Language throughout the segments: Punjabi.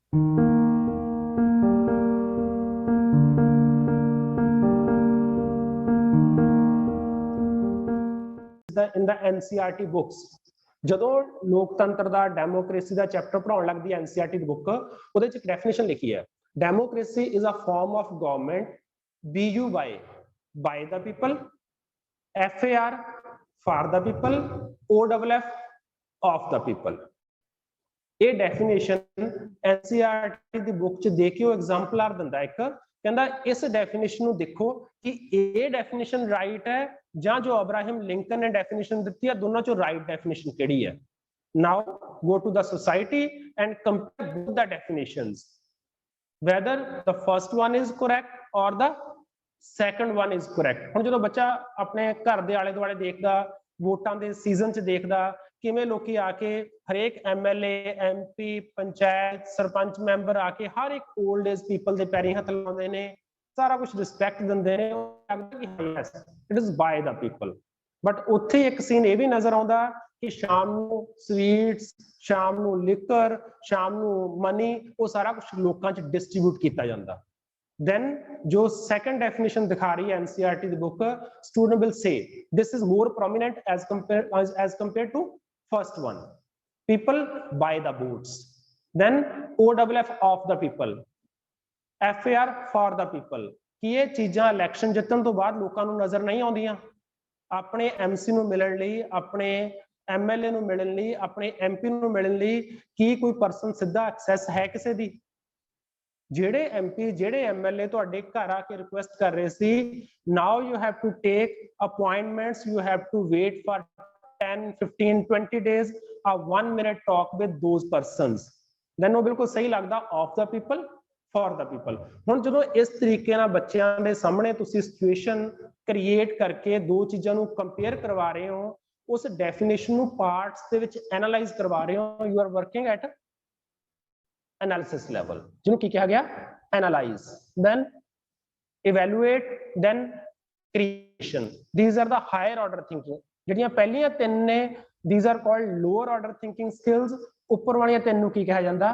In the NCERT books, ਜਦੋਂ ਲੋਕਤੰਤਰ ਦਾ ਡੈਮੋਕ੍ਰੇਸੀ ਦਾ ਚੈਪਟਰ ਪੜਾਉਣ ਲੱਗਦੀ ਹੈ NCERT ਦੀ ਬੁੱਕ, ਉਹਦੇ ਚ ਇੱਕ ਡੈਫੀਨੇਸ਼ਨ ਲਿਖੀ ਹੈ, democracy is a form of government BU by the people, FAR for the people, OFF of the people। ਇਹ ਡੈਫੀਨੇਸ਼ਨ NCERT ਦੀ ਬੁੱਕ ਚ ਦੇ ਕੇ ਉਹ ਐਗਜ਼ਾਮਪਲਰ ਦਿੰਦਾ ਇੱਕ, ਕਹਿੰਦਾ ਇਸ ਡੈਫੀਨੇਸ਼ਨ ਨੂੰ ਦੇਖੋ ਕਿ ਇਹ ਡੈਫੀਨੇਸ਼ਨ ਰਾਈਟ ਹੈ ਜਾਂ ਜੋ ਅਬਰਾਹਮ ਲਿੰਕਨ ਨੇ ਡੈਫੀਨੇਸ਼ਨ ਦਿੱਤੀ ਹੈ, ਦੋਨਾਂ ਚੋਂ ਰਾਈਟ ਡੈਫੀਨੇਸ਼ਨ ਕਿਹੜੀ ਹੈ। Now go to the society and compare both the definitions, whether the first one is correct or the second one is correct। ਹੁਣ ਜਦੋਂ ਬੱਚਾ ਆਪਣੇ ਘਰ ਦੇ ਆਲੇ ਦੁਆਲੇ ਦੇਖਦਾ, ਵੋਟਾਂ ਦੇ ਸੀਜ਼ਨ ਚ ਦੇਖਦਾ ਕਿਵੇਂ ਲੋਕੀ ਆ ਕੇ ਹਰੇਕ MLA MP panchayat sarpanch member ਆ ਕੇ ਹਰ ਇੱਕ 올ਡ ਏਜ ਪੀਪਲ ਦੇ ਪੈਰੀਂ ਹੱਥ ਲਾਉਂਦੇ ਨੇ, ਸਾਰਾ ਕੁਝ ਰਿਸਪੈਕਟ ਦਿੰਦੇ ਨੇ, it is ਬਾय the people. But ਉੱਥੇ ਇੱਕ ਸੀਨ ਇਹ ਵੀ ਨਜ਼ਰ ਆਉਂਦਾ ਕਿ ਸ਼ਾਮ ਨੂੰ ਸਵੀਟਸ, ਸ਼ਾਮ ਨੂੰ ਲਿਕਰ, ਸ਼ਾਮ ਨੂੰ ਮਨੀ, ਉਹ ਸਾਰਾ ਕੁਝ ਲੋਕਾਂ 'ਚ ਡਿਸਟ੍ਰੀਬਿਊਟ ਕੀਤਾ ਜਾਂਦਾ। Then ਜੋ second definition ਦਿਖਾ ਰਹੀ ਹੈ NCERT the book, student will say this is more prominent as compared to first one, people by the votes, then OFF of the people, FAR for the people। ਕਿ ਇਹ ਚੀਜ਼ਾਂ ਇਲੈਕਸ਼ਨ ਜਿੱਤਣ ਤੋਂ ਬਾਅਦ ਲੋਕਾਂ ਨੂੰ ਨਜ਼ਰ ਨਹੀਂ ਆਉਂਦੀਆਂ, ਆਪਣੇ MC ਨੂੰ ਮਿਲਣ ਲਈ, ਆਪਣੇ MLA ਨੂੰ ਮਿਲਣ ਲਈ, ਆਪਣੇ MP ਨੂੰ ਮਿਲਣ ਲਈ ਕੀ ਕੋਈ ਪਰਸਨ ਸਿੱਧਾ ਐਕਸੈਸ ਹੈ ਕਿਸੇ ਦੀ? ਜਿਹੜੇ MP ਜਿਹੜੇ MLA ਤੁਹਾਡੇ ਘਰ ਆ ਕੇ ਰਿਕੁਐਸਟ ਕਰ ਰਹੇ ਸੀ, now you have to take appointments, you have to wait for 10 15 20 days a 1 minute talk with those persons, then ਉਹ ਬਿਲਕੁਲ ਸਹੀ ਲੱਗਦਾ, of the people for the people। ਹੁਣ ਜਦੋਂ ਇਸ ਤਰੀਕੇ ਨਾਲ ਬੱਚਿਆਂ ਦੇ ਸਾਹਮਣੇ ਤੁਸੀਂ ਸਿਚੁਏਸ਼ਨ ਕ੍ਰੀਏਟ ਕਰਕੇ ਦੋ ਚੀਜ਼ਾਂ ਨੂੰ ਕੰਪੇਅਰ ਕਰਵਾ ਰਹੇ ਹੋ, ਉਸ ਡੈਫੀਨੇਸ਼ਨ ਨੂੰ ਪਾਰਟਸ ਦੇ ਵਿੱਚ ਐਨਾਲਾਈਜ਼ ਕਰਵਾ ਰਹੇ ਹੋ, you are working at analysis level, ਜਿਹਨੂੰ ਕੀ ਕਿਹਾ ਗਿਆ? Analyze, then evaluate, then creation। These are the higher order thinking। ਜਿਹੜੀਆਂ ਪਹਿਲੀਆਂ ਤਿੰਨ ਨੇ, these are called lower order thinking skills। ਉੱਪਰ ਵਾਲੀਆਂ ਤਿੰਨ ਨੂੰ ਕੀ ਕਿਹਾ ਜਾਂਦਾ?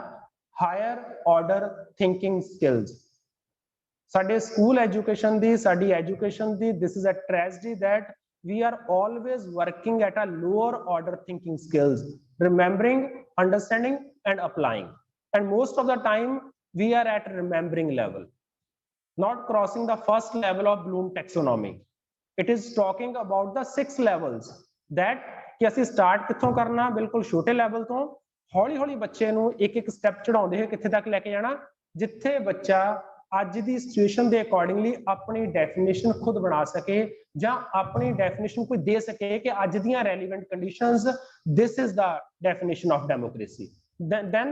higher order thinking skills। ਸਾਡੇ ਸਕੂਲ ਐਜੂਕੇਸ਼ਨ ਦੀ, ਸਾਡੀ education the, this is a tragedy that we are always working at a lower order thinking skills, remembering, understanding and applying। And most of the time we are at remembering level, not crossing the first level of Bloom taxonomy। It is talking about the 6 levels that कि ਅਸੀਂ start ਕਿੱਥੋਂ ਕਰਨਾ? ਬਿਲਕੁਲ ਛੋਟੇ ਲੈਵਲ ਤੋਂ ਹੌਲੀ ਹੌਲੀ ਬੱਚੇ ਨੂੰ ਇੱਕ ਇੱਕ ਸਟੈਪ ਚੜਾਉਂਦੇ ਹੋਏ ਕਿੱਥੇ ਤੱਕ ਲੈ ਕੇ ਜਾਣਾ, ਜਿੱਥੇ ਬੱਚਾ ਅੱਜ ਦੀ ਸਿਚੁਏਸ਼ਨ ਦੇ ਅਕੋਰਡਿੰਗਲੀ ਆਪਣੀ ਡੈਫੀਨੇਸ਼ਨ ਖੁਦ ਬਣਾ ਸਕੇ ਜਾਂ ਆਪਣੀ ਡੈਫੀਨੇਸ਼ਨ ਕੋਈ ਦੇ ਸਕੇ ਕਿ ਅੱਜ ਦੀਆਂ relevant conditions, this is the definition of democracy। then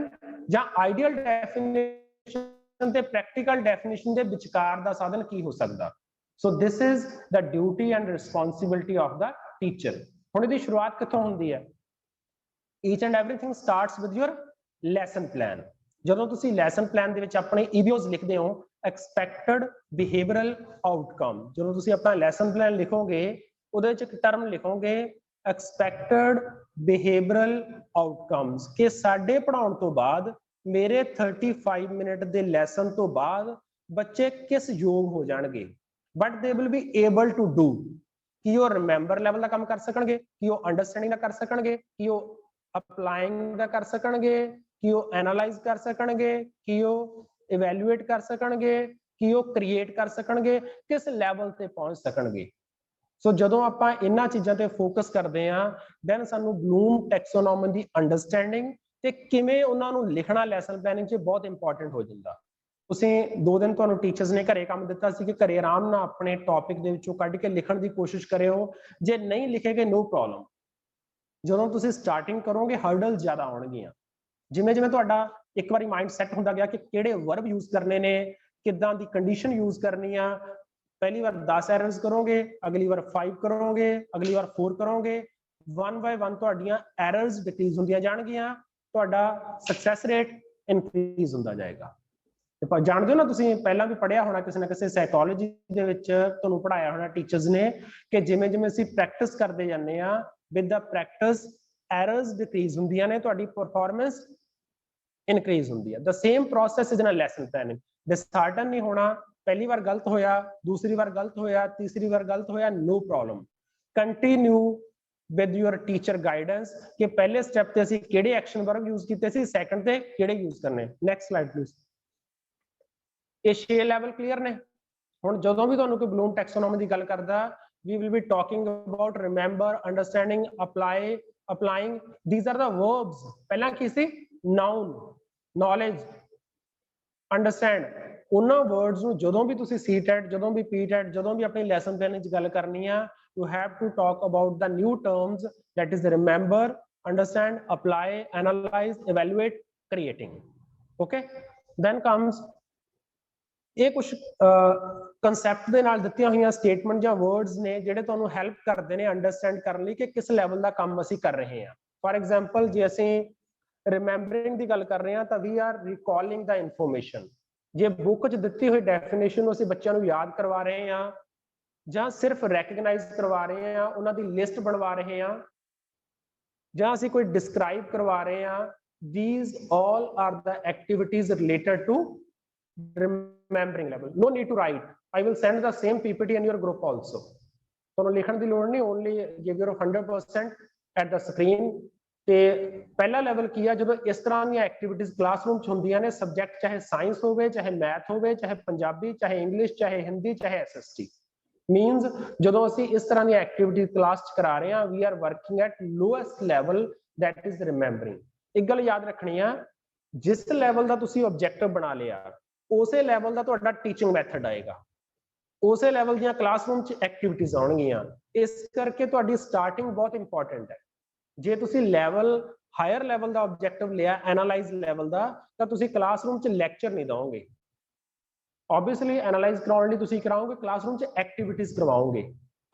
ਜਾਂ ਆਈਡੀਅਲ ਡੈਫੀਨੇਸ਼ਨ ਤੇ ਪ੍ਰੈਕਟੀਕਲ ਡੈਫੀਨੇਸ਼ਨ ਦੇ ਵਿਚਕਾਰ ਦਾ ਸਾਧਨ ਕੀ ਹੋ ਸਕਦਾ। So this is the duty and responsibility of the teacher. ਹੁਣ ਇਹਦੀ ਸ਼ੁਰੂਆਤ ਕਿੱਥੋਂ ਹੁੰਦੀ ਹੈ? Each and everything starts with your lesson plan. ਜਦੋਂ ਤੁਸੀਂ ਲੈਸਨ ਪਲਾਨ ਦੇ ਵਿੱਚ ਆਪਣੇ EBOs ਲਿਖਦੇ ਹੋ, ਐਕਸਪੈਕਟਡ ਬਿਹੇਵੀਅਰਲ ਆਊਟਕਮ, ਜਦੋਂ ਤੁਸੀਂ ਆਪਣਾ ਲੈਸਨ ਪਲਾਨ ਲਿਖੋਗੇ ਉਹਦੇ ਵਿੱਚ ਇੱਕ ਟਰਮ ਲਿਖੋਗੇ expected behavioral outcomes, ਕਿ ਸਾਡੇ ਪੜਾਉਣ ਤੋਂ ਬਾਅਦ, ਮੇਰੇ 35 ਮਿੰਟ ਦੇ ਲੈਸਨ ਤੋਂ ਬਾਅਦ ਬੱਚੇ ਕਿਸ ਯੋਗ ਹੋ ਜਾਣਗੇ, but they will be able to do, ਕਿ ਉਹ ਰਿਮੈਂਬਰ ਲੈਵਲ ਦਾ ਕੰਮ ਕਰ ਸਕਣਗੇ, ਕਿ ਉਹ ਅੰਡਰਸਟੈਂਡਿੰਗ ਦਾ ਕਰ ਸਕਣਗੇ, ਕਿ ਉਹ ਅਪਲਾਈਂਗ ਦਾ ਕਰ ਸਕਣਗੇ, ਕਿ ਉਹ ਐਨਾਲਾਈਜ਼ ਕਰ ਸਕਣਗੇ, ਕਿ ਉਹ ਇਵੈਲੂਏਟ ਕਰ ਸਕਣਗੇ, ਕਿ ਉਹ ਕ੍ਰੀਏਟ ਕਰ ਸਕਣਗੇ, ਕਿਸ ਲੈਵਲ ਤੇ ਪਹੁੰਚ ਸਕਣਗੇ। ਸੋ ਜਦੋਂ ਆਪਾਂ ਇਹਨਾਂ ਚੀਜ਼ਾਂ ਤੇ ਫੋਕਸ ਕਰਦੇ ਹਾਂ, ਦੈਨ ਸਾਨੂੰ ਬਲੂਮ ਟੈਕਸੋਨੋਮੀ ਦੀ ਅੰਡਰਸਟੈਂਡਿੰਗ ਤੇ ਕਿਵੇਂ ਉਹਨਾਂ ਨੂੰ ਲਿਖਣਾ ਲੈਸਨ ਪਲੈਨਿੰਗ 'ਚ ਬਹੁਤ ਇੰਪੋਰਟੈਂਟ ਹੋ ਜਾਂਦਾ। ਤੁਸੀਂ 2 ਦਿਨ ਤੁਹਾਨੂੰ ਟੀਚਰਸ ਨੇ ਘਰੇ ਕੰਮ ਦਿੱਤਾ ਸੀ ਕਿ ਘਰੇ ਆਰਾਮ ਨਾਲ ਆਪਣੇ ਟੌਪਿਕ ਦੇ ਵਿੱਚੋਂ ਕੱਢ ਕੇ ਲਿਖਣ ਦੀ ਕੋਸ਼ਿਸ਼ ਕਰਿਓ। ਜੇ ਨਹੀਂ ਲਿਖੇਗੇ ਨੋ ਪ੍ਰੋਬਲਮ, ਜਦੋਂ ਤੁਸੀਂ ਸਟਾਰਟਿੰਗ ਕਰੋਗੇ ਹਰਡਲ ਜ਼ਿਆਦਾ ਆਉਣਗੀਆਂ। ਜਿਵੇਂ ਜਿਵੇਂ ਤੁਹਾਡਾ ਇੱਕ ਵਾਰੀ ਮਾਈਂਡ ਸੈੱਟ ਹੁੰਦਾ ਗਿਆ ਕਿ ਕਿਹੜੇ ਵਰਬ ਯੂਜ਼ ਕਰਨੇ ਨੇ, ਕਿੱਦਾਂ ਦੀ ਕੰਡੀਸ਼ਨ ਯੂਜ਼ ਕਰਨੀ ਆ, ਪਹਿਲੀ ਵਾਰ 10 ਐਰਰਸ ਕਰੋਗੇ, ਅਗਲੀ ਵਾਰ 5 ਕਰੋਗੇ, ਅਗਲੀ ਵਾਰ 4 ਕਰੋਗੇ, 1 by 1 ਤੁਹਾਡੀਆਂ ਐਰਰਸ ਡਿਕਰੀਜ਼ ਹੁੰਦੀਆਂ ਜਾਣਗੀਆਂ, ਤੁਹਾਡਾ ਸਕਸੈਸ ਰੇਟ ਇਨਕਰੀਜ਼ ਹੁੰਦਾ ਜਾਏਗਾ। ਤੇ ਜਾਣਦੇ ਹੋ ਨਾ, ਤੁਸੀਂ ਪਹਿਲਾਂ ਵੀ ਪੜ੍ਹਿਆ ਹੋਣਾ ਕਿਸੇ ਨਾ ਕਿਸੇ ਸਾਈਕੋਲੋਜੀ ਦੇ ਵਿੱਚ ਤੁਹਾਨੂੰ ਪੜ੍ਹਾਇਆ ਹੋਣਾ ਟੀਚਰਸ ਨੇ ਕਿ ਜਿਵੇਂ ਜਿਵੇਂ ਅਸੀਂ ਪ੍ਰੈਕਟਿਸ ਕਰਦੇ ਜਾਂਦੇ ਆ, with the practice errors decrease ਹੁੰਦੀਆਂ ਨੇ, ਤੁਹਾਡੀ ਪਰਫਾਰਮੈਂਸ ਇਨਕਰੀਜ਼ ਹੁੰਦੀ ਹੈ। The same process is in lesson planning. Disheartened ਨਹੀਂ ਹੋਣਾ, ਪਹਿਲੀ ਵਾਰ ਗਲਤ ਹੋਇਆ, ਦੂਸਰੀ ਵਾਰ ਗਲਤ ਹੋਇਆ, ਤੀਸਰੀ ਵਾਰ ਗਲਤ ਹੋਇਆ, no problem. Continue with your teacher guidance कि पहले स्टेप ते असीं किहड़े एक्शन वर्ब यूज कीते सी, सैकंड ते किहड़े यूज करने। Next slide please. ये 6 लेवल क्लीयर ने। हुण जदों भी तुहानूं कोई ब्लूम टैक्सोनॉमी दी गल करदा, we will be talking about remember, understanding, apply, applying. These are the verbs. पहला की सी noun, knowledge, understand। उन्हां वर्ड्स नूं जदों भी तुसीं CTET, जदों भी PTET, जदों भी अपनी लैसन प्लानिंग च गल करनी आ, you have to talk about the new terms, that is remember, understand, apply, analyze, evaluate, creating। Okay, then comes ਇਹ ਕੁਝ ਕਨਸੈਪਟ ਦੇ ਨਾਲ ਦਿੱਤੀਆਂ ਹੋਈਆਂ ਸਟੇਟਮੈਂਟ ਜਾਂ ਵਰਡਸ ਨੇ ਜਿਹੜੇ ਤੁਹਾਨੂੰ ਹੈਲਪ ਕਰਦੇ ਨੇ ਅੰਡਰਸਟੈਂਡ ਕਰਨ ਲਈ ਕਿ ਕਿਸ ਲੈਵਲ ਦਾ ਕੰਮ ਅਸੀਂ ਕਰ ਰਹੇ ਹਾਂ। ਫॉर ਐਗਜ਼ਾਮਪਲ ਜੇ ਅਸੀਂ ਰਿਮੈਂਬਰਿੰਗ ਦੀ ਗੱਲ ਕਰ ਰਹੇ ਹਾਂ ਤਾਂ ਵੀ ਆਰ ਰਿਕਾਲਿੰਗ ਦਾ ਇਨਫੋਰਮੇਸ਼ਨ। ਜੇ ਬੁੱਕ 'ਚ ਦਿੱਤੀ ਹੋਈ ਡੈਫੀਨੇਸ਼ਨ ਨੂੰ ਅਸੀਂ ਬੱਚਿਆਂ ਨੂੰ ਯਾਦ ਕਰਵਾ ਰਹੇ ਹਾਂ ਜਾਂ ਸਿਰਫ ਰੈਕਗਨਾਈਜ਼ ਕਰਵਾ ਰਹੇ ਹਾਂ, ਉਹਨਾਂ ਦੀ ਲਿਸਟ ਬਣਵਾ ਰਹੇ ਹਾਂ, ਜਾਂ ਅਸੀਂ ਕੋਈ ਡਿਸਕ੍ਰਾਈਬ ਕਰਵਾ ਰਹੇ ਹਾਂ, these all are the activities related to remembering level। no need to write, I will send the same PPT in your group also। ਤੁਹਾਨੂੰ ਲਿਖਣ ਦੀ ਲੋੜ ਨਹੀਂ, only give your 100% at the screen। ਤੇ ਪਹਿਲਾ ਲੈਵਲ ਕੀ ਆ, ਜਦੋਂ ਇਸ ਤਰ੍ਹਾਂ ਦੀਆਂ ਐਕਟੀਵਿਟੀਜ਼ ਕਲਾਸਰੂਮ 'ਚ ਹੁੰਦੀਆਂ ਨੇ, ਸਬਜੈਕਟ ਚਾਹੇ ਸਾਇੰਸ ਹੋਵੇ, ਚਾਹੇ ਮੈਥ ਹੋਵੇ, ਚਾਹੇ ਪੰਜਾਬੀ, ਚਾਹੇ ਇੰਗਲਿਸ਼, ਚਾਹੇ ਹਿੰਦੀ, ਚਾਹੇ SST, means ਜਦੋਂ ਅਸੀਂ ਇਸ ਤਰ੍ਹਾਂ ਦੀਆਂ ਐਕਟੀਵਿਟੀਜ਼ ਕਲਾਸ 'ਚ ਕਰਾ ਰਹੇ ਹਾਂ, we are working at lowest level, that is remembering। ਇੱਕ ਗੱਲ ਯਾਦ ਰੱਖਣੀ ਆ, ਜਿਸ ਲੈਵਲ ਦਾ ਤੁਸੀਂ ਆਬਜੈਕਟਿਵ ਬਣਾ ਲਿਆ ਉਸੇ ਲੈਵਲ ਦਾ ਤੁਹਾਡਾ ਟੀਚਿੰਗ ਮੈਥਡ ਆਏਗਾ, ਉਸੇ ਲੈਵਲ ਦੀਆਂ ਕਲਾਸਰੂਮ 'ਚ ਐਕਟੀਵਿਟੀਜ਼ ਆਉਣਗੀਆਂ। ਇਸ ਕਰਕੇ ਤੁਹਾਡੀ ਸਟਾਰਟਿੰਗ ਬਹੁਤ ਇੰਪੋਰਟੈਂਟ ਹੈ। ਜੇ ਤੁਸੀਂ ਲੈਵਲ ਹਾਇਰ ਲੈਵਲ ਦਾ ਆਬਜੈਕਟਿਵ ਲਿਆ, ਐਨਾਲਾਈਜ਼ ਲੈਵਲ ਦਾ, ਤਾਂ ਤੁਸੀਂ ਕਲਾਸਰੂਮ 'ਚ ਲੈਕਚਰ ਨਹੀਂ ਦਿਓਗੇ। ऑब्वियसली एनालाइज कराने ਲਈ ਤੁਸੀਂ ਕਰਾਓਗੇ, ਕਲਾਸਰੂਮ 'ਚ ਐਕਟੀਵਿਟੀਜ਼ ਕਰਵਾਓਗੇ,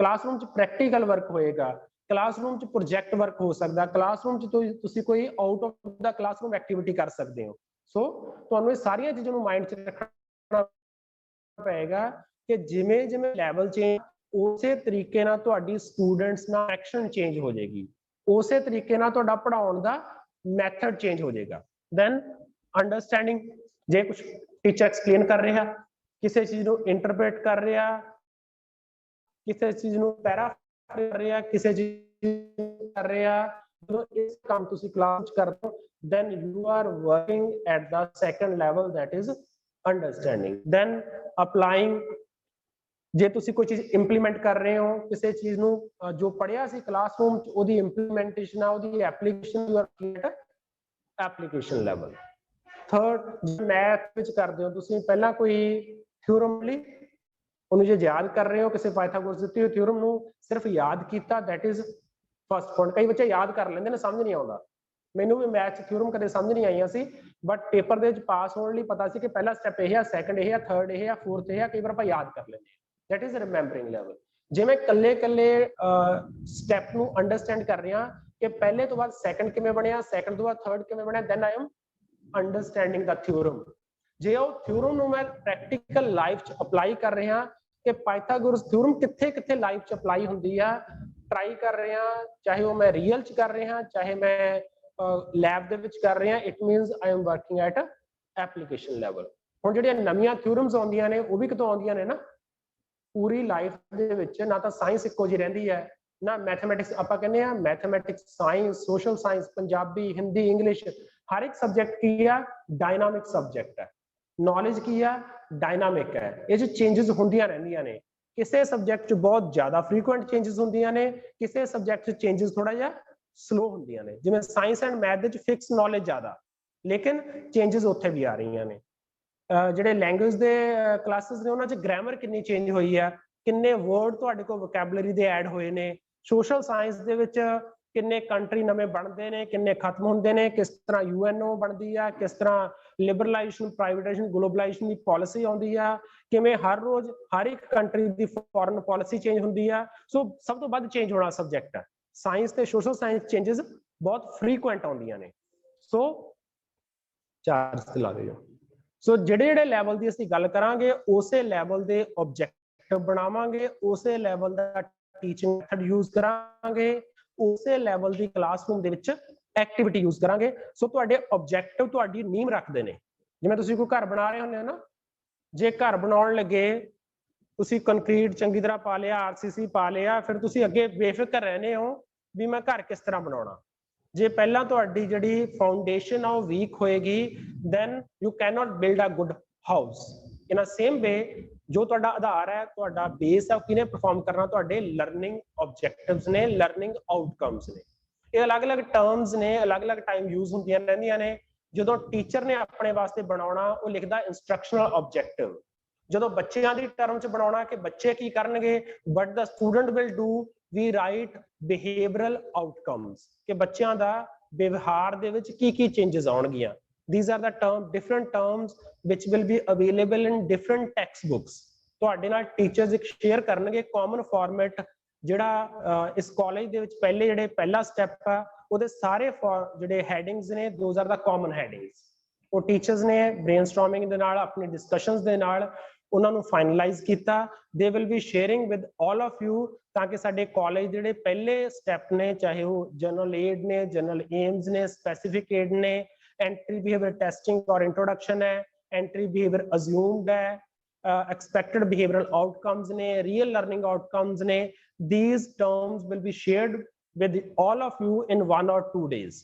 ਕਲਾਸਰੂਮ 'ਚ ਪ੍ਰੈਕਟੀਕਲ ਵਰਕ ਹੋਏਗਾ, ਕਲਾਸਰੂਮ 'ਚ ਪ੍ਰੋਜੈਕਟ ਵਰਕ ਹੋ ਸਕਦਾ, ਕਲਾਸਰੂਮ 'ਚ ਤੁਸੀਂ ਕੋਈ out of the classroom activity ਕਰ ਸਕਦੇ ਹੋ। ਸੋ ਤੁਹਾਨੂੰ ਇਹ ਸਾਰੀਆਂ ਚੀਜ਼ਾਂ ਨੂੰ ਮਾਈਂਡ 'ਚ ਰੱਖਣਾ ਪਏਗਾ ਕਿ ਜਿਵੇਂ ਜਿਵੇਂ ਲੈਵਲ ਚੇਂਜ, ਉਸੇ ਤਰੀਕੇ ਨਾਲ ਤੁਹਾਡੀ ਸਟੂਡੈਂਟਸ ਨਾਲ ਐਕਸ਼ਨ ਚੇਂਜ ਹੋ ਜਾਏਗੀ, ਉਸੇ ਤਰੀਕੇ ਨਾਲ ਤੁਹਾਡਾ ਪੜਾਉਣ ਦਾ ਮੈਥਡ ਚੇਂਜ ਹੋ ਜਾਏਗਾ। ਦੈਨ ਅੰਡਰਸਟੈਂਡਿੰਗ, ਜੇ ਕੁਝ ਟੀਚਰ ਐਕਸਪਲੇਨ ਕਰ ਰਿਹਾ, ਕਿਸੇ ਚੀਜ਼ ਨੂੰ ਇੰਟਰਪ੍ਰੀਟ ਕਰ ਰਿਹਾ, ਕਿਸੇ ਚੀਜ਼ ਨੂੰ ਪੈਰਾਫ੍ਰੇਜ਼ ਕਰ ਰਿਹਾ, ਕਿਸੇ ਚੀਜ਼ ਕਰ ਰਿਹਾ, ਜਦੋਂ ਇਸ ਕੰਮ ਤੁਸੀਂ ਕਲਾਸ ਵਿੱਚ ਕਰਦੇ ਹੋ, then you are working at the second level, that is understanding। then applying, ਜੇ ਤੁਸੀਂ ਕੋਈ ਚੀਜ਼ ਇੰਪਲੀਮੈਂਟ ਕਰ ਰਹੇ ਹੋ, ਕਿਸੇ ਚੀਜ਼ ਨੂੰ ਜੋ ਪੜ੍ਹਿਆ ਸੀ ਕਲਾਸਰੂਮ 'ਚ ਉਹਦੀ ਇੰਪਲੀਮੈਂਟੇਸ਼ਨ ਆ, ਉਹਦੀ application, you are at application level। Third, math ਵਿੱਚ ਕਰਦੇ ਹੋ ਤੁਸੀਂ, ਪਹਿਲਾਂ ਕੋਈ ਥਿਊਰਮ ਲਈ ਉਹਨੂੰ ਜੇ ਯਾਦ ਕਰ ਰਹੇ ਹੋ, ਕਿਸੇ ਪਾਇਥਾਗੋਰਸ ਦਿੱਤੀ ਹੋਈ ਥਿਊਰਮ ਨੂੰ ਸਿਰਫ ਯਾਦ ਕੀਤਾ, ਦੈਟ ਇਜ਼ ਫਸਟ ਪੁਆਇੰਟ। ਕਈ ਬੱਚੇ ਯਾਦ ਕਰ ਲੈਂਦੇ ਨੇ, ਸਮਝ ਨਹੀਂ ਆਉਂਦਾ। ਮੈਨੂੰ ਵੀ ਮੈਥ 'ਚ ਥਿਊਰਮ ਕਦੇ ਸਮਝ ਨਹੀਂ ਆਈਆਂ ਸੀ, ਬਟ ਪੇਪਰ ਦੇ ਵਿੱਚ ਪਾਸ ਹੋਣ ਲਈ ਪਤਾ ਸੀ ਕਿ ਪਹਿਲਾ ਸਟੈਪ ਇਹ ਆ, ਸੈਕੰਡ ਇਹ ਆ, ਥਰਡ ਇਹ ਆ, ਫੋਰਥ ਇਹ ਆ। ਕਈ ਵਾਰ ਆਪਾਂ ਯਾਦ ਕਰ ਲੈਂਦੇ ਹਾਂ, ਦੈਟ ਇਜ਼ ਰਿਮੈਂਬਰਿੰਗ ਲੈਵਲ। ਜੇ ਮੈਂ ਕੱਲੇ ਸਟੈਪ ਨੂੰ ਅੰਡਰਸਟੈਂਡ ਕਰ ਰਿਹਾ ਕਿ ਪਹਿਲੇ ਤੋਂ ਬਾਅਦ ਸੈਕੰਡ ਕਿਵੇਂ ਬਣਿਆ, ਸੈਕੰਡ ਤੋਂ ਬਾਅਦ ਥਰਡ ਕਿਵੇਂ ਬਣਿਆ, then I am understanding the theorem. ਜੇ ਉਹ ਥਿਊਰਮ ਨੂੰ ਮੈਂ ਪ੍ਰੈਕਟੀਕਲ ਲਾਈਫ 'ਚ ਅਪਲਾਈ ਕਰ ਰਿਹਾ ਕਿ ਪਾਇਥਾਗੋਰਸ ਥਿਊਰਮ ਕਿੱਥੇ ਕਿੱਥੇ ਲਾਈਫ 'ਚ ਅਪਲਾਈ ਹੁੰਦੀ ਆ, ਟਰਾਈ ਕਰ ਰਿਹਾ, ਚਾਹੇ ਉਹ ਮੈਂ ਰੀਅਲ 'ਚ ਕਰ ਰਿਹਾ, ਚਾਹੇ ਮੈਂ ਲੈਬ ਦੇ ਵਿੱਚ ਕਰ ਰਿਹਾ, it means I am working at application level. ਹੁਣ ਜਿਹੜੀਆਂ ਨਵੀਆਂ ਥਿਊਰਮਸ ਆਉਂਦੀਆਂ ਨੇ ਉਹ ਵੀ ਕਿਤੋਂ ਆਉਂਦੀਆਂ ਨੇ ਨਾ, ਪੂਰੀ ਲਾਈਫ ਦੇ ਵਿੱਚ ਨਾ ਤਾਂ ਸਾਇੰਸ ਇੱਕੋ ਜਿਹੀ ਰਹਿੰਦੀ ਹੈ, ਨਾ ਮੈਥਮੈਟਿਕਸ। ਆਪਾਂ ਕਹਿੰਦੇ ਆ mathematics, science, social science, Punjabi, Hindi, English, ਹਰ ਇੱਕ ਸਬਜੈਕਟ ਕੀ ਆ, ਡਾਇਨਾਮਿਕ ਸਬਜੈਕਟ ਹੈ। ਨੌਲੇਜ ਕੀ ਆ, ਡਾਇਨਾਮਿਕ ਹੈ। ਇਹ 'ਚ ਚੇਂਜਸ ਹੁੰਦੀਆਂ ਰਹਿੰਦੀਆਂ ਨੇ। ਕਿਸੇ ਸਬਜੈਕਟ 'ਚ ਬਹੁਤ ਜ਼ਿਆਦਾ ਫ੍ਰੀਕੁਐਂਟ ਚੇਂਜਸ ਹੁੰਦੀਆਂ ਨੇ, ਕਿਸੇ ਸਬਜੈਕਟ 'ਚ ਚੇਂਜਸ ਥੋੜਾ ਜਿਹਾ ਸਲੋ ਹੁੰਦੀਆਂ ਨੇ। ਜਿਵੇਂ ਸਾਇੰਸ ਐਂਡ ਮੈਥ ਦੇ 'ਚ ਫਿਕਸ ਨੌਲੇਜ ਜ਼ਿਆਦਾ, ਲੇਕਿਨ ਚੇਂਜਸ ਉੱਥੇ ਵੀ ਆ ਰਹੀਆਂ ਨੇ। ਜਿਹੜੇ ਲੈਂਗੁਏਜ ਦੇ ਕਲਾਸਿਸ ਨੇ ਉਹਨਾਂ 'ਚ ਗ੍ਰਾਮਰ ਕਿੰਨੀ ਚੇਂਜ ਹੋਈ ਆ, ਕਿੰਨੇ ਵਰਡ ਤੁਹਾਡੇ ਕੋਲ ਵੋਕੈਬਲਰੀ ਦੇ ਐਡ ਹੋਏ ਨੇ। ਸੋਸ਼ਲ ਸਾਇੰਸ ਦੇ ਵਿੱਚ ਕਿੰਨੇ ਕੰਟਰੀ ਨਵੇਂ ਬਣਦੇ ਨੇ, ਕਿੰਨੇ ਖਤਮ ਹੁੰਦੇ ਨੇ, ਕਿਸ ਤਰ੍ਹਾਂ UNO ਬਣਦੀ ਆ, ਕਿਸ ਤਰ੍ਹਾਂ ਲਿਬਰਲਾਈਜੇਸ਼ਨ, ਪ੍ਰਾਈਵੇਟਾਈਜੇਸ਼ਨ, ਗਲੋਬਲਾਈਜੇਸ਼ਨ ਦੀ ਪਾਲਿਸੀ ਆਉਂਦੀ ਆ, ਕਿਵੇਂ ਹਰ ਰੋਜ਼ ਹਰ ਇੱਕ ਕੰਟਰੀ ਦੀ ਫੋਰਨ ਪਾਲਿਸੀ ਚੇਂਜ ਹੁੰਦੀ ਆ। ਸੋ ਸਭ ਤੋਂ ਵੱਧ ਚੇਂਜ ਹੋਣਾ ਸਬਜੈਕਟ ਹੈ ਸਾਇੰਸ ਤੇ ਸੋਸ਼ਲ ਸਾਇੰਸ। ਚੇਂਜਸ ਬਹੁਤ ਫ੍ਰੀਕੁਐਂਟ ਆਉਂਦੀਆਂ ਨੇ। ਸੋ ਚਾਰਜ ਤੇ ਲਾ ਦਿਓ। ਸੋ ਜਿਹੜੇ ਲੈਵਲ ਦੀ ਅਸੀਂ ਗੱਲ ਕਰਾਂਗੇ ਉਸੇ ਲੈਵਲ ਦੇ ਆਬਜੈਕਟਿਵ ਬਣਾਵਾਂਗੇ, ਉਸੇ ਲੈਵਲ ਦਾ ਟੀਚਿੰਗ ਮੈਥਡ ਯੂਜ਼ ਕਰਾਂਗੇ, ਉਸੇ ਲੈਵਲ ਦੀ ਕਲਾਸਰੂਮ ਦੇ ਵਿੱਚ एक्टिविटी यूज करांगे। सो तुहाडे ऑब्जेक्टिव तुहाडी नीम रखते हैं। जिवें तुसीं कोई घर बना रहे होंदे हो ना, जे घर बनाउण लगे तुसीं कंक्रीट चंगी तरह पा लिया, आरसीसी पा लिया, फिर तुसीं अगे बेफिक्र रहने हो भी मैं घर किस तरह बनाउणा। जे पहला तुहाडी जिहड़ी फाउंडेशन आ वीक होएगी, then you cannot build a good house. In a same way, जो तुहाडा आधार है, तुहाडा बेस है, किने परफॉर्म करना, तुहाडे लर्निंग ऑब्जेक्टिव्स ने, लर्निंग आउटकम्स ने। ये अलग-अलग टर्म्स ने, अलग-अलग टाइम यूज ਹੁੰਦੀਆਂ ਰਹਿੰਦੀਆਂ ਨੇ। ਜਦੋਂ ਟੀਚਰ ਨੇ ਆਪਣੇ ਵਾਸਤੇ ਬਣਾਉਣਾ, ਉਹ ਲਿਖਦਾ ਇੰਸਟਰਕਸ਼ਨਲ ਆਬਜੈਕਟਿਵ। ਜਦੋਂ ਬੱਚਿਆਂ ਦੀ ਟਰਮ ਚ ਬਣਾਉਣਾ ਕਿ ਬੱਚੇ ਕੀ ਕਰਨਗੇ, what the student will do, we write behavioral outcomes ਕਿ ਬੱਚਿਆਂ ਦਾ ਵਿਵਹਾਰ ਦੇ ਵਿੱਚ ਕੀ ਕੀ ਚੇਂਜਸ ਆਉਣਗੀਆਂ। these are the different terms which will be available in different textbooks। ਤੁਹਾਡੇ ਨਾਲ ਟੀਚਰਸ ਇੱਕ ਸ਼ੇਅਰ ਕਰਨਗੇ ਕਾਮਨ ਫਾਰਮੈਟ, ਜਿਹੜਾ ਇਸ ਕਾਲਜ ਦੇ ਵਿੱਚ ਪਹਿਲਾ ਸਟੈਪ ਆ, ਉਹਦੇ ਸਾਰੇ ਜਿਹੜੇ ਹੈਡਿੰਗਸ ਨੇ, those are the common headings। ਉਹ ਟੀਚਰਸ ਨੇ ਬ੍ਰੇਨਸਟਾਰਮਿੰਗ ਦੇ ਨਾਲ, ਆਪਣੀ ਡਿਸਕਸ਼ਨਸ ਦੇ ਨਾਲ ਉਹਨਾਂ ਨੂੰ ਫਾਈਨਲਾਈਜ਼ ਕੀਤਾ। ਦੇ will B sharing with all of you, ਤਾਂ ਕਿ ਸਾਡੇ ਕਾਲਜ ਦੇ ਜਿਹੜੇ ਪਹਿਲੇ ਸਟੈਪ ਨੇ, ਚਾਹੇ ਉਹ ਜਨਰਲ ਏਡ ਨੇ, ਜਨਰਲ ਏਮਸ ਨੇ, ਸਪੈਸੀਫਿਕ ਏਡ ਨੇ, ਐਂਟਰੀ ਬਿਹੇਵੀਅਰ ਟੈਸਟਿੰਗ ਔਰ ਇੰਟਰੋਡਕਸ਼ਨ ਹੈ, ਐਂਟਰੀ ਬਿਹੇਵੀਅਰ ਅਜ਼ਿਊਮਡ ਹੈ, expected behavioral outcomes ne, real learning outcomes ne, these terms will be shared with all of you in 1 or 2 days।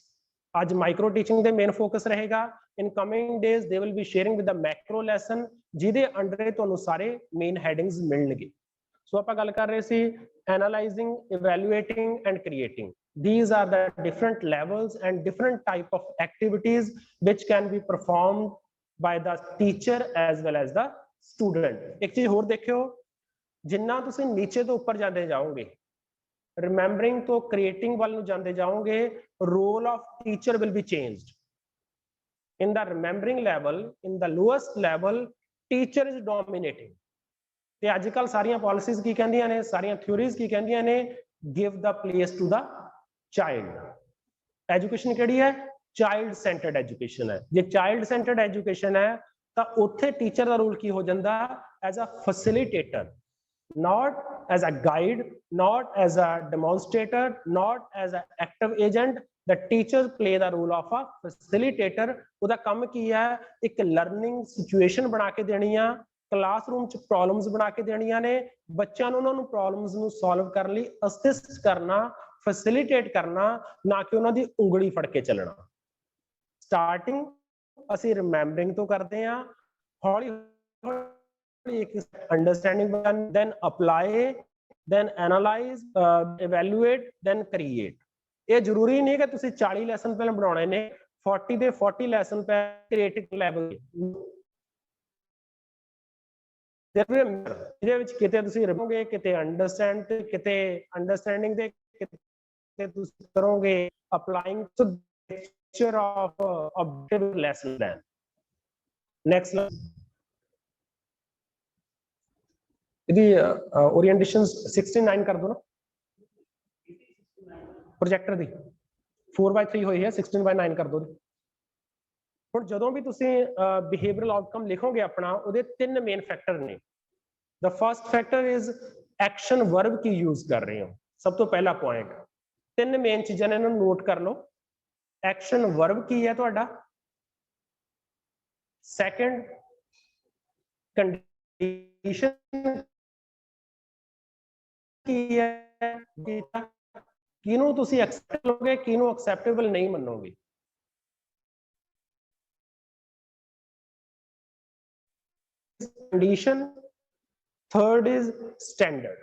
आज माइक्रो टीचिंग दे मेन फोकस रहेगा। in coming days they will be sharing with the macro lesson, ਜਿਹਦੇ ਅੰਡਰ ਤੁਹਾਨੂੰ ਸਾਰੇ ਮੇਨ ਹੈਡਿੰਗਸ ਮਿਲਣਗੇ। ਸੋ ਆਪਾਂ ਗੱਲ ਕਰ ਰਹੇ ਸੀ analyzing, evaluating and creating। these are the different levels and different type of activities which can be performed by the teacher as well as the student। ਇੱਕ ਚੀਜ਼ ਹੋਰ ਦੇਖਿਓ, ਜਿੰਨਾ ਤੁਸੀਂ ਨੀਚੇ ਤੋਂ ਉੱਪਰ ਜਾਂਦੇ ਜਾਓਗੇ, remembering ਤੋਂ creating ਵੱਲ ਨੂੰ ਜਾਂਦੇ ਜਾਓਗੇ, role of teacher will be changed। in the remembering level, in the lowest level, teacher is dominating। ਤੇ ਅੱਜ ਕੱਲ ਸਾਰੀਆਂ ਪਾਲਿਸੀਜ਼ ਕੀ ਕਹਿੰਦੀਆਂ ਨੇ, ਸਾਰੀਆਂ ਥਿਊਰੀਜ਼ ਕੀ ਕਹਿੰਦੀਆਂ ਨੇ, give the place to the child। Education ਕਿਹੜੀ ਹੈ, ਚਾਈਲਡ ਸੈਂਟਰਡ ਐਜੂਕੇਸ਼ਨ ਹੈ। ਜੇ ਚਾਈਲਡ ਸੈਂਟਰਡ ਐਜੂਕੇਸ਼ਨ ਹੈ ਤਾਂ ਉੱਥੇ ਟੀਚਰ ਦਾ ਰੋਲ ਕੀ ਹੋ ਜਾਂਦਾ, as a facilitator, not as a guide, not as a demonstrator, not as an active agent। the teachers play the role of a facilitator। ਉਹਦਾ ਕੰਮ ਕੀ ਹੈ, ਇੱਕ ਲਰਨਿੰਗ ਸਿਚੁਏਸ਼ਨ ਬਣਾ ਕੇ ਦੇਣੀ ਆ, ਕਲਾਸਰੂਮ ਚ ਪ੍ਰੋਬਲਮਸ ਬਣਾ ਕੇ ਦੇਣੀਆਂ ਨੇ, ਬੱਚਿਆਂ ਨੂੰ ਉਹਨਾਂ ਨੂੰ ਪ੍ਰੋਬਲਮਸ ਨੂੰ ਸੋਲਵ ਕਰਨ ਲਈ ਅਸਿਸਟ ਕਰਨਾ, ਫੈਸਿਲਿਟੇਟ ਕਰਨਾ, ਨਾ ਕਿ ਉਹਨਾਂ ਦੀ ਉਂਗਲੀ ਫੜ ਕੇ ਚੱਲਣਾ। ਸਟਾਰਟਿੰਗ ਅਸੀਂ ਰਿਮੈਂਬਰਿੰਗ ਤੋਂ ਕਰਦੇ ਹਾਂ, ਹੌਲੀ ਹੌਲੀ ਇੱਕ understanding, then apply, then analyze, evaluate, then create। ਇਹ ਜ਼ਰੂਰੀ ਨਹੀਂ ਕਿ ਤੁਸੀਂ 40 ਲੈਸਨ ਪਹਿਲਾਂ ਬਣਾਉਣੇ ਨੇ, 40 ਦੇ 40 ਲੈਸਨ ਕ੍ਰੀਏਟਿਵ ਲੈਵਲ ਇਹਦੇ ਵਿੱਚ ਕਿਤੇ ਤੁਸੀਂ ਰਹੋਗੇ, ਕਿਤੇ ਅੰਡਰਸਟੈਂਡ ਤੇ ਕਿਤੇ ਅੰਡਰਸਟੈਂਡਿੰਗ ਦੇ, ਕਿਤੇ ਤੁਸੀਂ ਕਰੋਗੇ applying to nature of objective lesson plan। next ਇਹਦੀ ओरिएंटेशन 69 कर दो ना, प्रोजेक्टर दी 4/3 ਹੋਈ ਹੈ, 16/9 कर दो। ਹੁਣ ਜਦੋਂ ਵੀ ਤੁਸੀਂ ਬਿਹੇਵੀਅਰਲ ਆਊਟਕਮ ਲਿਖੋਗੇ ਆਪਣਾ, ਉਹਦੇ 3 ਮੇਨ ਫੈਕਟਰ ਨੇ। the first factor is action verb Ki use ਕਰ ਰਹੇ ਹੋ। ਸਭ ਤੋਂ ਪਹਿਲਾ ਪੁਆਇੰਟ, 3 ਮੇਨ ਚੀਜ਼ਾਂ ਨੇ, ਇਹਨਾਂ ਨੂੰ ਨੋਟ ਕਰ ਲਓ। ਐਕਸ਼ਨ ਵਰਬ ਕੀ ਹੈ ਤੁਹਾਡਾ, ਸੈਕੰਡ ਕੰਡੀਸ਼ਨ ਕੀ ਹੈ, ਕਿਹਨੂੰ ਤੁਸੀਂ ਐਕਸੈਪਟ ਕਰੋਗੇ, ਕਿਹਨੂੰ ਐਕਸੈਪਟੇਬਲ ਨਹੀਂ ਮੰਨੋਗੇ। Condition, third is standard.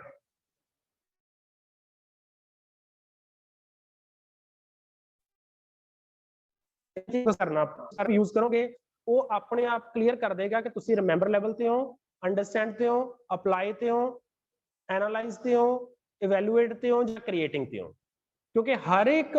करना यूज करोगे, वो अपने आप क्लियर कर देगा कि तुसी रिमेंबर लेवल ते हो, अंडरस्टैंड ते हो, अप्लाई ते हो, एनालाइज ते हो, इवैल्यूएट ते हो या क्रिएटिंग ते हो। क्योंकि हर एक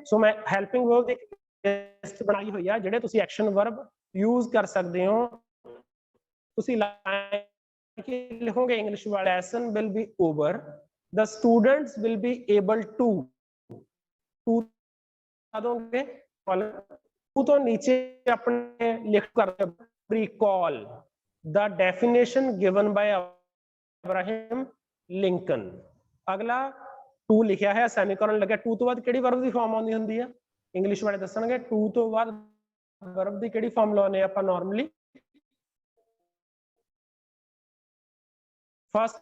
सो मैं हैल्पिंग वर्ब ਦੀ ਲਿਸਟ ਬਣਾਈ ਹੋਈ ਆ ਜਿਹੜੇ ਤੁਸੀਂ ਐਕਸ਼ਨ ਵਰਬ ਯੂਜ਼ ਕਰ ਸਕਦੇ ਹੋ। ਤੁਸੀਂ ਲਾਈਨ ਕਿ ਲਿਖੋਗੇ ਇੰਗਲਿਸ਼ ਵਾਲਾ lesson will be over, the students will be able to ਦੋਗੇ टू तो नीचे अपने लिख कर recall the definition given by Abraham Lincoln. अगला टू लिखा है सेमीकोलन लगे, टू तो बाद किहड़ी वर्ब दी फॉर्म आउंदी हुंदी है इंग्लिश वाले दसणगे। टू तो बाद वर्ब दी किहड़ी फॉर्म लाउने आपां नॉर्मली फर्स्ट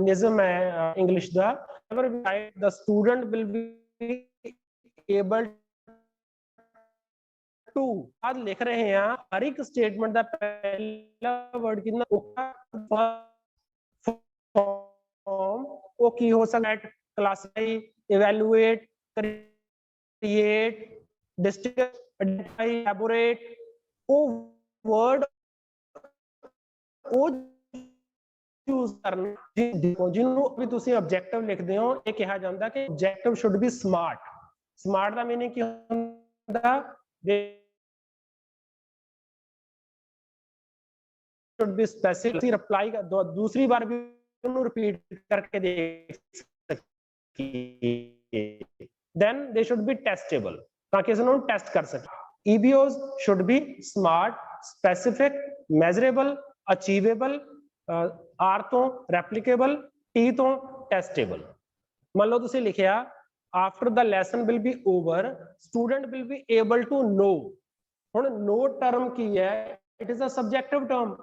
निज़म है इंग्लिश दा, the student will be able to. आज लिख रहे हैं हर एक स्टेटमेंट का पहला वर्ड कितना फॉर्म वो की हो सकता है classify, evaluate, create, distinguish, identify, elaborate. वो वर्ड वो यूज करना जिन्होंने भी तुसी ऑब्जेक्टिव लिखते हो ये कहा जाता है कि objective should be smart. Smart का मीनिंग की होता should be specific। रिप्लाई का दूसरी बार भी रिपीट करके देख सके। then they should be testable ताकि इसको टेस्ट कर सके। EBOs should be smart, specific, measurable, achievable, R तो replicable, T तो testable। मान लो तुसी लिखिया after the lesson will be over student will be able to know। हुण know term की है, it is a subjective term।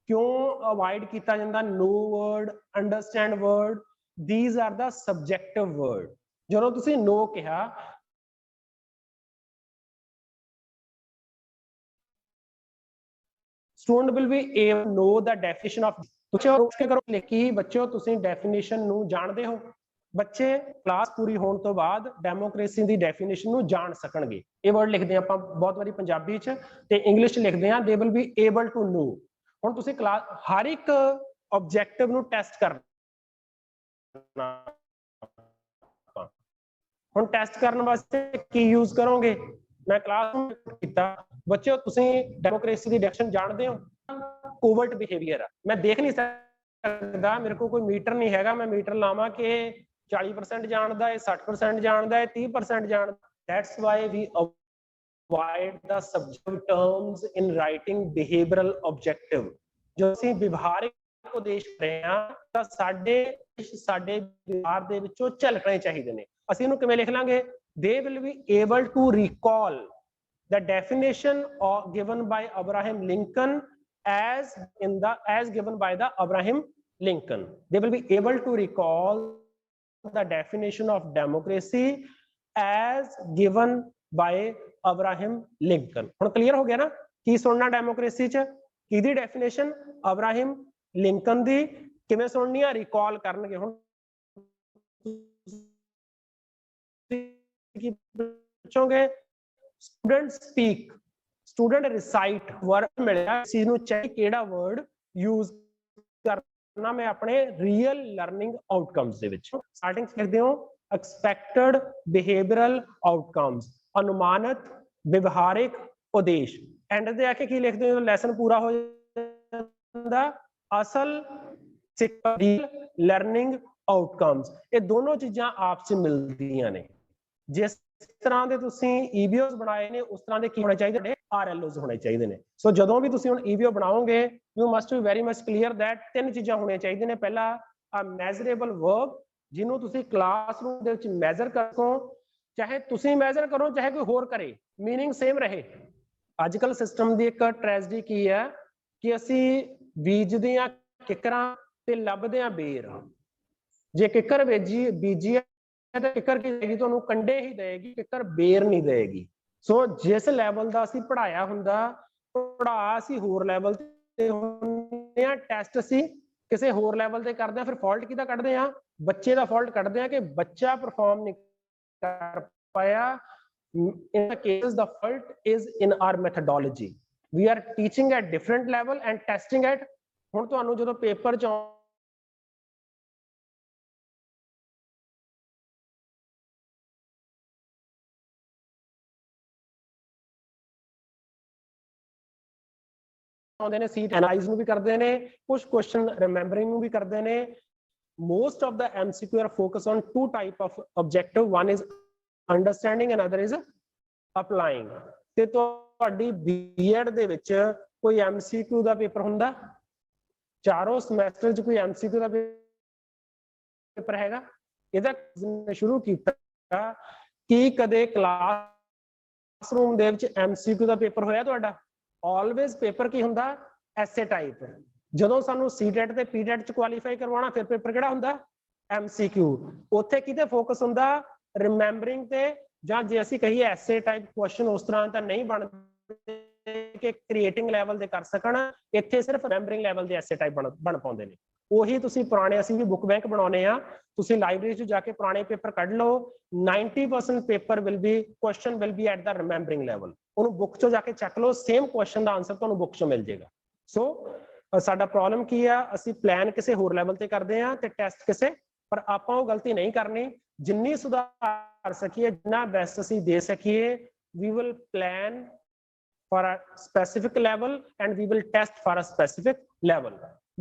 क्यों अवॉइड किया जाता know word, understand word, these are the subjective word. जो तुसी नो कहा student will be able know the definition of. बच्चों करो लिखी बच्चों तुसी डेफिनेशन नू जानते हो। बच्चे क्लास पूरी होने तो बाद डेमोक्रेसी की डेफिनेशन नू जान सकणगे। ये वर्ड लिखते हैं आप बहुत बारी पंजाबी च ते इंग्लिश लिखते हैं they will be able to know. ਹੁਣ ਤੁਸੀਂ क्लास हर एक ऑब्जेक्टिव ਨੂੰ ਟੈਸਟ करना। ਹੁਣ ਟੈਸਟ ਕਰਨ ਵਾਸਤੇ ਕੀ ਯੂਜ਼ ਕਰੋਗੇ? मैं क्लास ਕੀਤਾ ਬੱਚਿਓ ਤੁਸੀਂ ਡੈਮੋਕ੍ਰੇਸੀ ਦੀ ਡੈਫੀਨੇਸ਼ਨ ਜਾਣਦੇ ਹੋ? ਕੋਵਰਟ ਬਿਹੇਵੀਅਰ ਆ। मैं देख नहीं सकता, मेरे को कोई मीटर नहीं हैगा मैं मीटर लावां कि 40% जानदा है, 60% जानदा है, 30% जानदा। That's why we avoid the subjective terms in writing behavioral objective। जो ਅਸੀਂ ਵਿਵਹਾਰਿਕ ਉਦੇਸ਼ ਕਰ ਰਹੇ ਹਾਂ ਤਾਂ ਸਾਡੇ ਵਿਵਹਾਰ ਦੇ ਵਿੱਚੋਂ ਝਲਕਣੇ ਚਾਹੀਦੇ ਨੇ। ਅਸੀਂ ਇਹਨੂੰ ਕਿਵੇਂ ਲਿਖ ਲਾਂਗੇ? they will be able to recall the definition of given by Abraham Lincoln as given by the Abraham Lincoln। they will be able to recall the definition of democracy as given by Abraham Lincoln. हुण क्लियर हो गया ना की सुनना डेमोक्रेसी च किहदी डेफिनेशन? अब्राहम लिंकन दी। किवें सुननी है? रिकॉल करनगे। हुण पूछोगे student speak, student recite, word मिलिया चीज नूं चाहिए किहड़ा वर्ड यूज करना मैं अपने रियल लर्निंग आउटकम्स दे विच। स्टार्टिंग लिखदे हो एक्सपेक्टेड बिहेवियरल आउटकम्स, अनुमानित व्यवहारिक उद्देश। एंड दे आके की लिखते हो लेसन पूरा हो जाता असल लर्निंग आउटकम्स। ये दोनों चीज़ां आपस मिलदियां ने। जिस तरह के तुसी ईबीओस बनाए ने उस तरह के की होने चाहिए आरएलओस होने चाहिए ने। सो जदों भी तुसी हुण ईबीओ बनाओगे you must be very much clear that तीन चीज़ां होनी चाहिए ने। पहला आ मैजरेबल वर्ब जिन्हों तुसी क्लासरूम दे विच मैजर कर सको, चाहे तुसी मैजर करो चाहे कोई होर करे, मीनिंग सेम रहे। अजकल सिस्टम की एक ट्रेजडी की है कि असी बीजदे आ किकरां ते लभदे आ बेर। जे किकर बीजी है तो किकर की देगी तुहानूं कंडे ही देगी, किकर बेर नहीं देगी। सो जिस लैवल का असी पढ़ाया हुंदा पढ़ा असी होर लैवल ते हुंदे आ, टेस्ट असी किसी होर लैवल ते करदे आ। फिर फॉल्ट किहदा कढदे आ? बच्चे दा फॉल्ट कढदे आ कि बच्चा परफॉर्म नहीं कर पाया। In the cases the fault is in our methodology। we are teaching at different level and testing at। हुण तुहानूं जदों पेपर च ਆਉਂਦੇ ਨੇ ਸੀਟ ਐਨਾਲਾਈਜ਼ ਨੂੰ ਵੀ ਕਰਦੇ ਨੇ, ਕੁਝ ਕੁਐਸਚਨ ਰਿਮੈਂਬਰਿੰਗ ਨੂੰ ਵੀ ਕਰਦੇ ਨੇ। most of the MCQ are focused on two type of objective, one is understanding and other is applying। ਤੇ ਤੁਹਾਡੀ B.Ed ਦੇ ਵਿੱਚ ਕੋਈ MCQ ਦਾ ਪੇਪਰ ਹੁੰਦਾ? ਚਾਰੋਂ ਸਮੈਸਟਰ 'ਚ ਕੋਈ MCQ ਦਾ ਪੇਪਰ ਹੈਗਾ? ਇਹਦਾ ਸ਼ੁਰੂ ਕੀਤਾ ਕਿ ਕਦੇ ਕਲਾਸਰੂਮ ਦੇ ਵਿੱਚ MCQ ਦਾ ਪੇਪਰ ਹੋਇਆ ਤੁਹਾਡਾ? ਆਲਵੇਜ਼ ਪੇਪਰ ਕੀ ਹੁੰਦਾ? ਐਸੇ ਟਾਈਪ। ਜਦੋਂ ਸਾਨੂੰ ਸੀਟੈਟ ਤੇ ਪੀਟੈਟ 'ਚ ਕੁਆਲੀਫਾਈ ਕਰਵਾਉਣਾ, ਫਿਰ ਪੇਪਰ ਕਿਹੜਾ ਹੁੰਦਾ? MCQ। ਉੱਥੇ ਕਿਤੇ ਫੋਕਸ ਹੁੰਦਾ? ਰਿਮੈਂਬਰਿੰਗ ਤੇ, ਜਾਂ ਜੇ ਅਸੀਂ ਕਹੀਏ ਐਸੇ ਟਾਈਪ ਕੁਐਸਚਨ ਉਸ ਤਰ੍ਹਾਂ ਤਾਂ ਨਹੀਂ ਬਣਦੇ ਕਿ ਕ੍ਰੀਏਟਿੰਗ ਲੈਵਲ ਦੇ ਕਰ ਸਕਣ, ਇੱਥੇ ਸਿਰਫ ਰਿਮੈਂਬਰਿੰਗ ਲੈਵਲ ਦੇ ਐਸੇ ਟਾਈਪ ਬਣ ਪਾਉਂਦੇ ਨੇ। ਉਹੀ ਤੁਸੀਂ ਪੁਰਾਣੇ, ਅਸੀਂ ਵੀ ਬੁੱਕ ਬੈਂਕ ਬਣਾਉਨੇ ਆ, ਤੁਸੀਂ ਲਾਇਬ੍ਰੇਰੀ 'ਚ ਜਾ ਕੇ ਪੁਰਾਣੇ ਪੇਪਰ ਕੱਢ ਲਓ, 90% paper will be, question will be at the remembering level. ਉਹਨੂੰ ਬੁੱਕ 'ਚੋਂ ਜਾ ਕੇ ਚੱਕ ਲਓ, ਸੇਮ ਕੁਐਸਚਨ ਦਾ ਆਨਸਰ ਤੁਹਾਨੂੰ ਬੁੱਕ 'ਚੋਂ ਮਿਲ ਜਾਏਗਾ। ਸੋ ਸਾਡਾ ਪ੍ਰੋਬਲਮ ਕੀ ਆ? ਅਸੀਂ ਪਲਾਨ ਕਿਸੇ ਹੋਰ ਲੈਵਲ ਤੇ ਕਰਦੇ ਆ ਤੇ ਟੈਸਟ ਕਿਸੇ, ਪਰ ਆਪਾਂ ਉਹ ਗਲਤੀ ਨਹੀਂ ਕਰਨੀ। ਜਿੰਨੀ ਸੁਧਾਰ ਸਕੀਏ, ਜਿੰਨਾ ਬੈਸਟ ਅਸੀਂ ਦੇ ਸਕੀਏ, we will plan for a specific level and we will test for a specific level।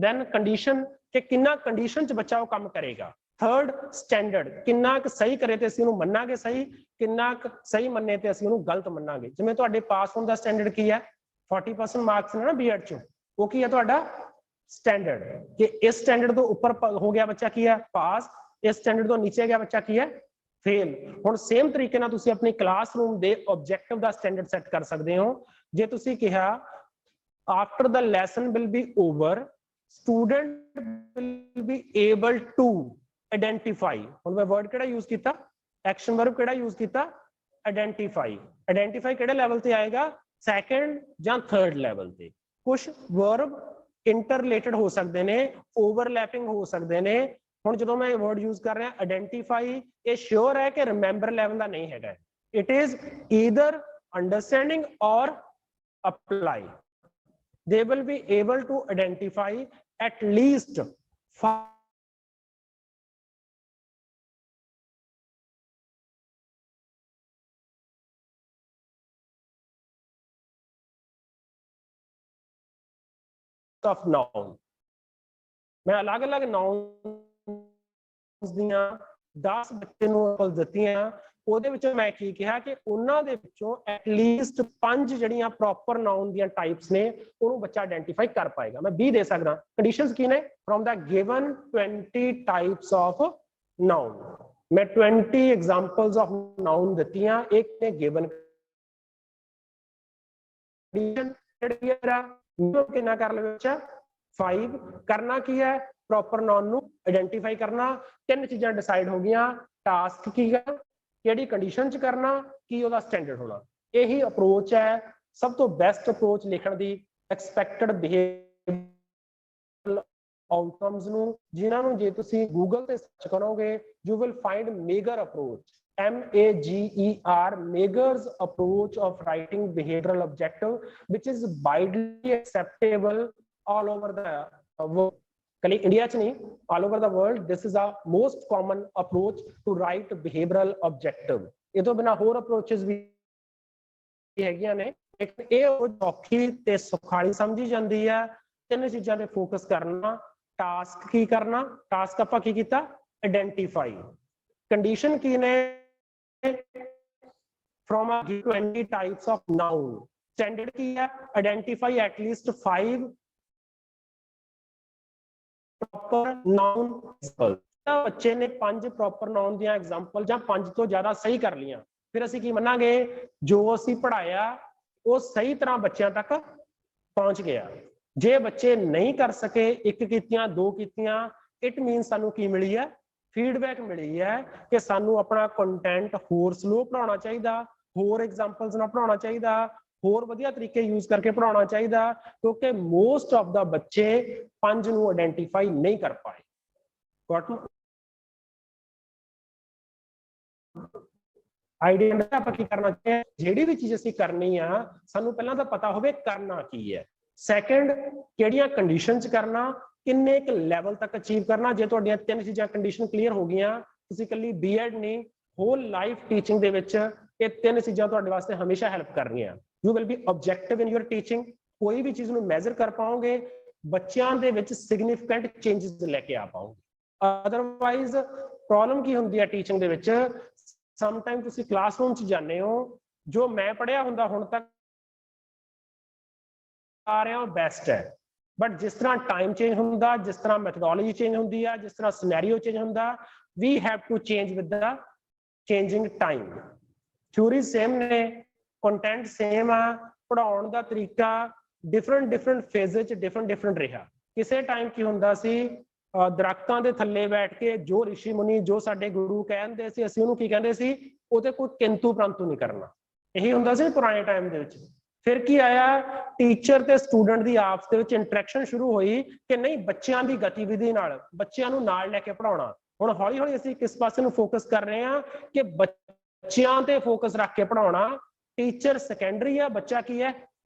then condition ਕਿ ਕਿੰਨਾ ਕੰਡੀਸ਼ਨ 'ਚ ਬੱਚਾ ਉਹ ਕੰਮ ਕਰੇਗਾ। ਥਰਡ, ਸਟੈਂਡਰਡ, ਕਿੰਨਾ ਕੁ ਸਹੀ ਕਰੇ ਤੇ ਅਸੀਂ ਉਹਨੂੰ ਮੰਨਾਂਗੇ ਸਹੀ, ਕਿੰਨਾ ਕੁ ਸਹੀ ਮੰਨੇ ਤੇ ਅਸੀਂ ਉਹਨੂੰ ਗਲਤ ਮੰਨਾਂਗੇ। ਜਿਵੇਂ ਤੁਹਾਡੇ ਪਾਸ ਹੋਣ ਦਾ ਸਟੈਂਡਰਡ ਕੀ ਹੈ? 40% ਮਾਰਕਸ ਨੇ ਨਾ B.Ed 'ਚ, ਉਹ ਕੀ ਹੈ ਤੁਹਾਡਾ ਸਟੈਂਡਰਡ। ਕਿ ਇਸ ਸਟੈਂਡਰਡ ਤੋਂ ਉੱਪਰ ਹੋ ਗਿਆ ਬੱਚਾ ਕੀ ਹੈ? ਪਾਸ। ਇਸ ਸਟੈਂਡਰਡ ਤੋਂ ਨੀਚੇ ਗਿਆ ਬੱਚਾ ਕੀ ਹੈ? ਫੇਲ। ਹੁਣ ਸੇਮ ਤਰੀਕੇ ਨਾਲ ਤੁਸੀਂ ਆਪਣੀ ਕਲਾਸਰੂਮ ਦੇ ਆਬਜੈਕਟਿਵ ਦਾ ਸਟੈਂਡਰਡ ਸੈੱਟ ਕਰ ਸਕਦੇ ਹੋ। ਜੇ ਤੁਸੀਂ ਕਿਹਾ after the lesson will be over, student will be able to identify. ਹੁਣ ਮੈਂ ਵਰਡ ਕਿਹੜਾ ਯੂਜ਼ ਕੀਤਾ? ਐਕਸ਼ਨ ਵਰਬ ਕਿਹੜਾ ਯੂਜ਼ ਕੀਤਾ? ਆਇਡੈਂਟੀਫਾਈ। ਆਇਡੈਂਟੀਫਾਈ ਕਿਹੜੇ ਲੈਵਲ ਤੇ ਆਏਗਾ? ਸੈਕੰਡ ਜਾਂ ਥਰਡ ਲੈਵਲ ਤੇ। ਕੁਝ ਵਰਬ ਇੰਟਰਰਿਲੇਟਡ ਹੋ ਸਕਦੇ ਨੇ, ਓਵਰਲੈਪਿੰਗ ਹੋ ਸਕਦੇ ਨੇ। ਹੁਣ ਜਦੋਂ ਮੈਂ ਇਹ ਵਰਡ ਯੂਜ਼ ਕਰ ਰਿਹਾ ਆਇਡੈਂਟੀਫਾਈ, ਇਹ ਸ਼ੋਰ ਹੈ ਕਿ ਰਿਮੈਂਬਰ ਲੈਵਲ ਦਾ ਨਹੀਂ ਹੈਗਾ। ਇਟ ਇਜ਼ ਈਦਰ ਅੰਡਰਸਟੈਂਡਿੰਗ ਔਰ apply। they will be able to identify at least 5 of noun। मैं अलग अलग nouns ਦੀਆਂ 10 ਬੱਚੇ ਨੂੰ ਦਿੱਤੀਆਂ। ਉਹਦੇ ਵਿੱਚੋਂ ਮੈਂ ਕੀ ਕਿਹਾ ਕਿ ਉਹਨਾਂ ਦੇ ਵਿੱਚੋਂ ਐਟਲੀਸਟ 5 ਜਿਹੜੀਆਂ ਪ੍ਰੋਪਰ ਨਾउन ਦੀਆਂ ਟਾਈਪਸ ਨੇ, ਉਹਨੂੰ ਬੱਚਾ ਆਇਡੈਂਟੀਫਾਈ ਕਰ ਪਾਏਗਾ। ਮੈਂ 20 ਦੇ ਸਕਦਾ। ਕੰਡੀਸ਼ਨਸ ਕੀ ਨੇ? From the given 20 types of noun. ਮੈਂ 20 ਐਗਜ਼ਾਮਪਲਸ ਆਫ ਨਾउन ਦਿੱਤੀਆਂ। ਇੱਕ ਨੇ ਗਿਵਨ ਕੰਡੀਸ਼ਨ ਕਿੰਨਾ ਕਰ ਲਵੇ ਬੱਚਾ? 5। ਕਰਨਾ ਕੀ ਹੈ? ਪ੍ਰੋਪਰ ਨਾउन ਨੂੰ ਆਇਡੈਂਟੀਫਾਈ ਕਰਨਾ। 3 ਚੀਜ਼ਾਂ ਡਿਸਾਈਡ ਹੋ ਗਈਆਂ। ਟਾਸਕ ਕੀ ਹੈ, ਕਿਹੜੀ ਕੰਡੀਸ਼ਨ 'ਚ ਕਰਨਾ, ਕੀ ਉਹਦਾ ਸਟੈਂਡਰਡ ਹੋਣਾ। ਇਹੀ ਅਪਰੋਚ ਹੈ ਸਭ ਤੋਂ ਬੈਸਟ ਅਪਰੋਚ ਲਿਖਣ ਦੀ। ਐਕਸਪੈਕਟਡ ਬਿਹੇਵੀਅਰਲ ਆਊਟਕਮਸ ਨੂੰ, ਜਿਨ੍ਹਾਂ ਨੂੰ ਜੇ ਤੁਸੀਂ ਗੂਗਲ ਤੇ ਸਰਚ ਕਰੋਗੇ you will find Meagher approach, MEGER, Meagher's approach of writing behavioral objective, which is widely acceptable all over the world। कली इंडिया च नहीं, all over the world this is a most common approach to write behavioral objective। ये तो बिना होर approaches भी हैगियां ने, लेकिन ये औखी ते सुखाली समझी जाती है। 3 चीज़ों पे फोकस करना। टास्क की करना, टास्क आपां की कीता? आइडेंटिफाई। कंडीशन की ने? from a 20 types of noun। Standard की है? Identify at least 5 proper noun examples। बच्चे ने 5 proper noun ਦੀਆਂ एग्जांपल ਜਾਂ 5 ਤੋਂ ਜ਼ਿਆਦਾ ਸਹੀ ਕਰ ਲੀਆਂ, ਫਿਰ ਅਸੀਂ ਕੀ ਮੰਨਾਂਗੇ? ਜੋ ਅਸੀਂ ਪੜਾਇਆ ਉਹ ਸਹੀ ਤਰ੍ਹਾਂ ਬੱਚਿਆਂ ਤੱਕ ਪਹੁੰਚ ਗਿਆ। ਜੇ ਬੱਚੇ ਨਹੀਂ ਕਰ ਸਕੇ, 1 ਕੀਤੀਆਂ 2 ਕੀਤੀਆਂ, ਇਟ ਮੀਨ ਸਾਨੂੰ ਕੀ ਮਿਲੀ ਹੈ? ਫੀਡਬੈਕ ਮਿਲੀ ਹੈ ਕਿ ਸਾਨੂੰ ਆਪਣਾ ਕੰਟੈਂਟ ਹੋਰ ਸਲੋ ਪੜਾਉਣਾ ਚਾਹੀਦਾ, ਹੋਰ ਐਗਜ਼ਾਮਪਲਸ ਨਾਲ ਪੜਾਉਣਾ ਚਾਹੀਦਾ, ਹੋਰ ਵਧੀਆ ਤਰੀਕੇ ਯੂਜ਼ ਕਰਕੇ ਪੜਾਉਣਾ ਚਾਹੀਦਾ, ਕਿਉਂਕਿ ਮੋਸਟ ਆਫ ਦਾ ਬੱਚੇ 5 ਨੂੰ ਆਇਡੈਂਟੀਫਾਈ ਨਹੀਂ ਕਰ ਪਾਏ। ਆਈਡੀਆ ਆਪਾਂ ਕੀ ਕਰਨਾ ਚਾਹੀਦਾ? ਜਿਹੜੀ ਵੀ ਚੀਜ਼ ਅਸੀਂ ਕਰਨੀ ਆ, ਸਾਨੂੰ ਪਹਿਲਾਂ ਤਾਂ ਪਤਾ ਹੋਵੇ ਕਰਨਾ ਕੀ ਹੈ। ਸੈਕੰਡ, ਕਿਹੜੀਆਂ ਕੰਡੀਸ਼ਨ 'ਚ ਕਰਨਾ, ਕਿੰਨੇ ਕੁ ਲੈਵਲ ਤੱਕ ਅਚੀਵ ਕਰਨਾ। ਜੇ ਤੁਹਾਡੀਆਂ 3 ਚੀਜ਼ਾਂ ਕੰਡੀਸ਼ਨ ਕਲੀਅਰ ਹੋ ਗਈਆਂ, ਤੁਸੀਂ ਇਕੱਲੀ B.Ed ਨਹੀਂ, ਹੋਲ ਲਾਈਫ ਟੀਚਿੰਗ ਦੇ ਵਿੱਚ ਇਹ 3 ਚੀਜ਼ਾਂ ਤੁਹਾਡੇ ਵਾਸਤੇ ਹਮੇਸ਼ਾ ਹੈਲਪ ਕਰਨੀਆਂ। You will be objective in your teaching, कोई भी चीज ਨੂੰ ਮੈਜ਼ਰ ਕਰ ਪਾਓਗੇ, ਬੱਚਿਆਂ ਦੇ ਵਿੱਚ ਸਿਗਨੀਫੀਕੈਂਟ ਚੇਂਜਸ ਲੈ ਕੇ ਆ ਪਾਓਗੇ। ਅਦਰਵਾਈਜ਼ ਪ੍ਰੋਬਲਮ ਕੀ ਹੁੰਦੀ ਹੈ ਟੀਚਿੰਗ ਦੇ ਵਿੱਚ, ਸਮਟਾਈਮ ਤੁਸੀਂ ਕਲਾਸਰੂਮ 'ਚ ਜਾਂਦੇ ਹੋ, ਜੋ ਮੈਂ ਪੜ੍ਹਿਆ ਹੁੰਦਾ ਹੁਣ ਤੱਕ ਆ ਰਿਹਾ ਉਹ ਬੈਸਟ ਹੈ, ਬਟ ਜਿਸ ਤਰ੍ਹਾਂ ਟਾਈਮ ਚੇਂਜ ਹੁੰਦਾ, ਜਿਸ ਤਰ੍ਹਾਂ ਮੈਥਡੋਲੋਜੀ ਚੇਂਜ ਹੁੰਦੀ ਆ, ਜਿਸ ਤਰ੍ਹਾਂ ਸਿਨੈਰੀਓ ਚੇਂਜ ਹੁੰਦਾ, we have to change with the changing time. Theory same ਨੇ, ਕੰਟੈਂਟ ਸੇਮ ਆ, ਪੜਾਉਣ ਦਾ ਤਰੀਕਾ ਡਿਫਰੈਂਟ ਫੇਜ਼ 'ਚ ਡਿਫਰੈਂਟ ਰਿਹਾ। ਕਿਸੇ ਟਾਈਮ ਕੀ ਹੁੰਦਾ ਸੀ, ਦਰਖਤਾਂ ਦੇ ਥੱਲੇ ਬੈਠ ਕੇ ਜੋ ਰਿਸ਼ੀ ਮੁਨੀ, ਜੋ ਸਾਡੇ ਗੁਰੂ ਕਹਿੰਦੇ ਸੀ, ਅਸੀਂ ਉਹਨੂੰ ਕੀ ਕਹਿੰਦੇ ਸੀ, ਉਹਦੇ ਕੋਈ ਕਿੰਤੂ ਪ੍ਰੰਤੂ ਨਹੀਂ ਕਰਨਾ। ਇਹੀ ਹੁੰਦਾ ਸੀ ਪੁਰਾਣੇ ਟਾਈਮ ਦੇ ਵਿੱਚ। ਫਿਰ ਕੀ ਆਇਆ, ਟੀਚਰ ਤੇ ਸਟੂਡੈਂਟ ਦੀ ਆਪਸ ਦੇ ਵਿੱਚ ਇੰਟਰੈਕਸ਼ਨ ਸ਼ੁਰੂ ਹੋਈ ਕਿ ਨਹੀਂ, ਬੱਚਿਆਂ ਦੀ ਗਤੀਵਿਧੀ ਨਾਲ ਬੱਚਿਆਂ ਨੂੰ ਨਾਲ ਲੈ ਕੇ ਪੜਾਉਣਾ। ਹੁਣ ਹੌਲੀ ਹੌਲੀ ਅਸੀਂ ਕਿਸ ਪਾਸੇ ਨੂੰ ਫੋਕਸ ਕਰ ਰਹੇ ਹਾਂ ਕਿ ਬੱਚਿਆਂ ਤੇ ਫੋਕਸ ਰੱਖ ਕੇ ਪੜਾਉਣਾ। ਟੀਚਰ ਸੈਕੰਡਰੀ ਆ, ਬੱਚਾ ਕੀ ਹੈ,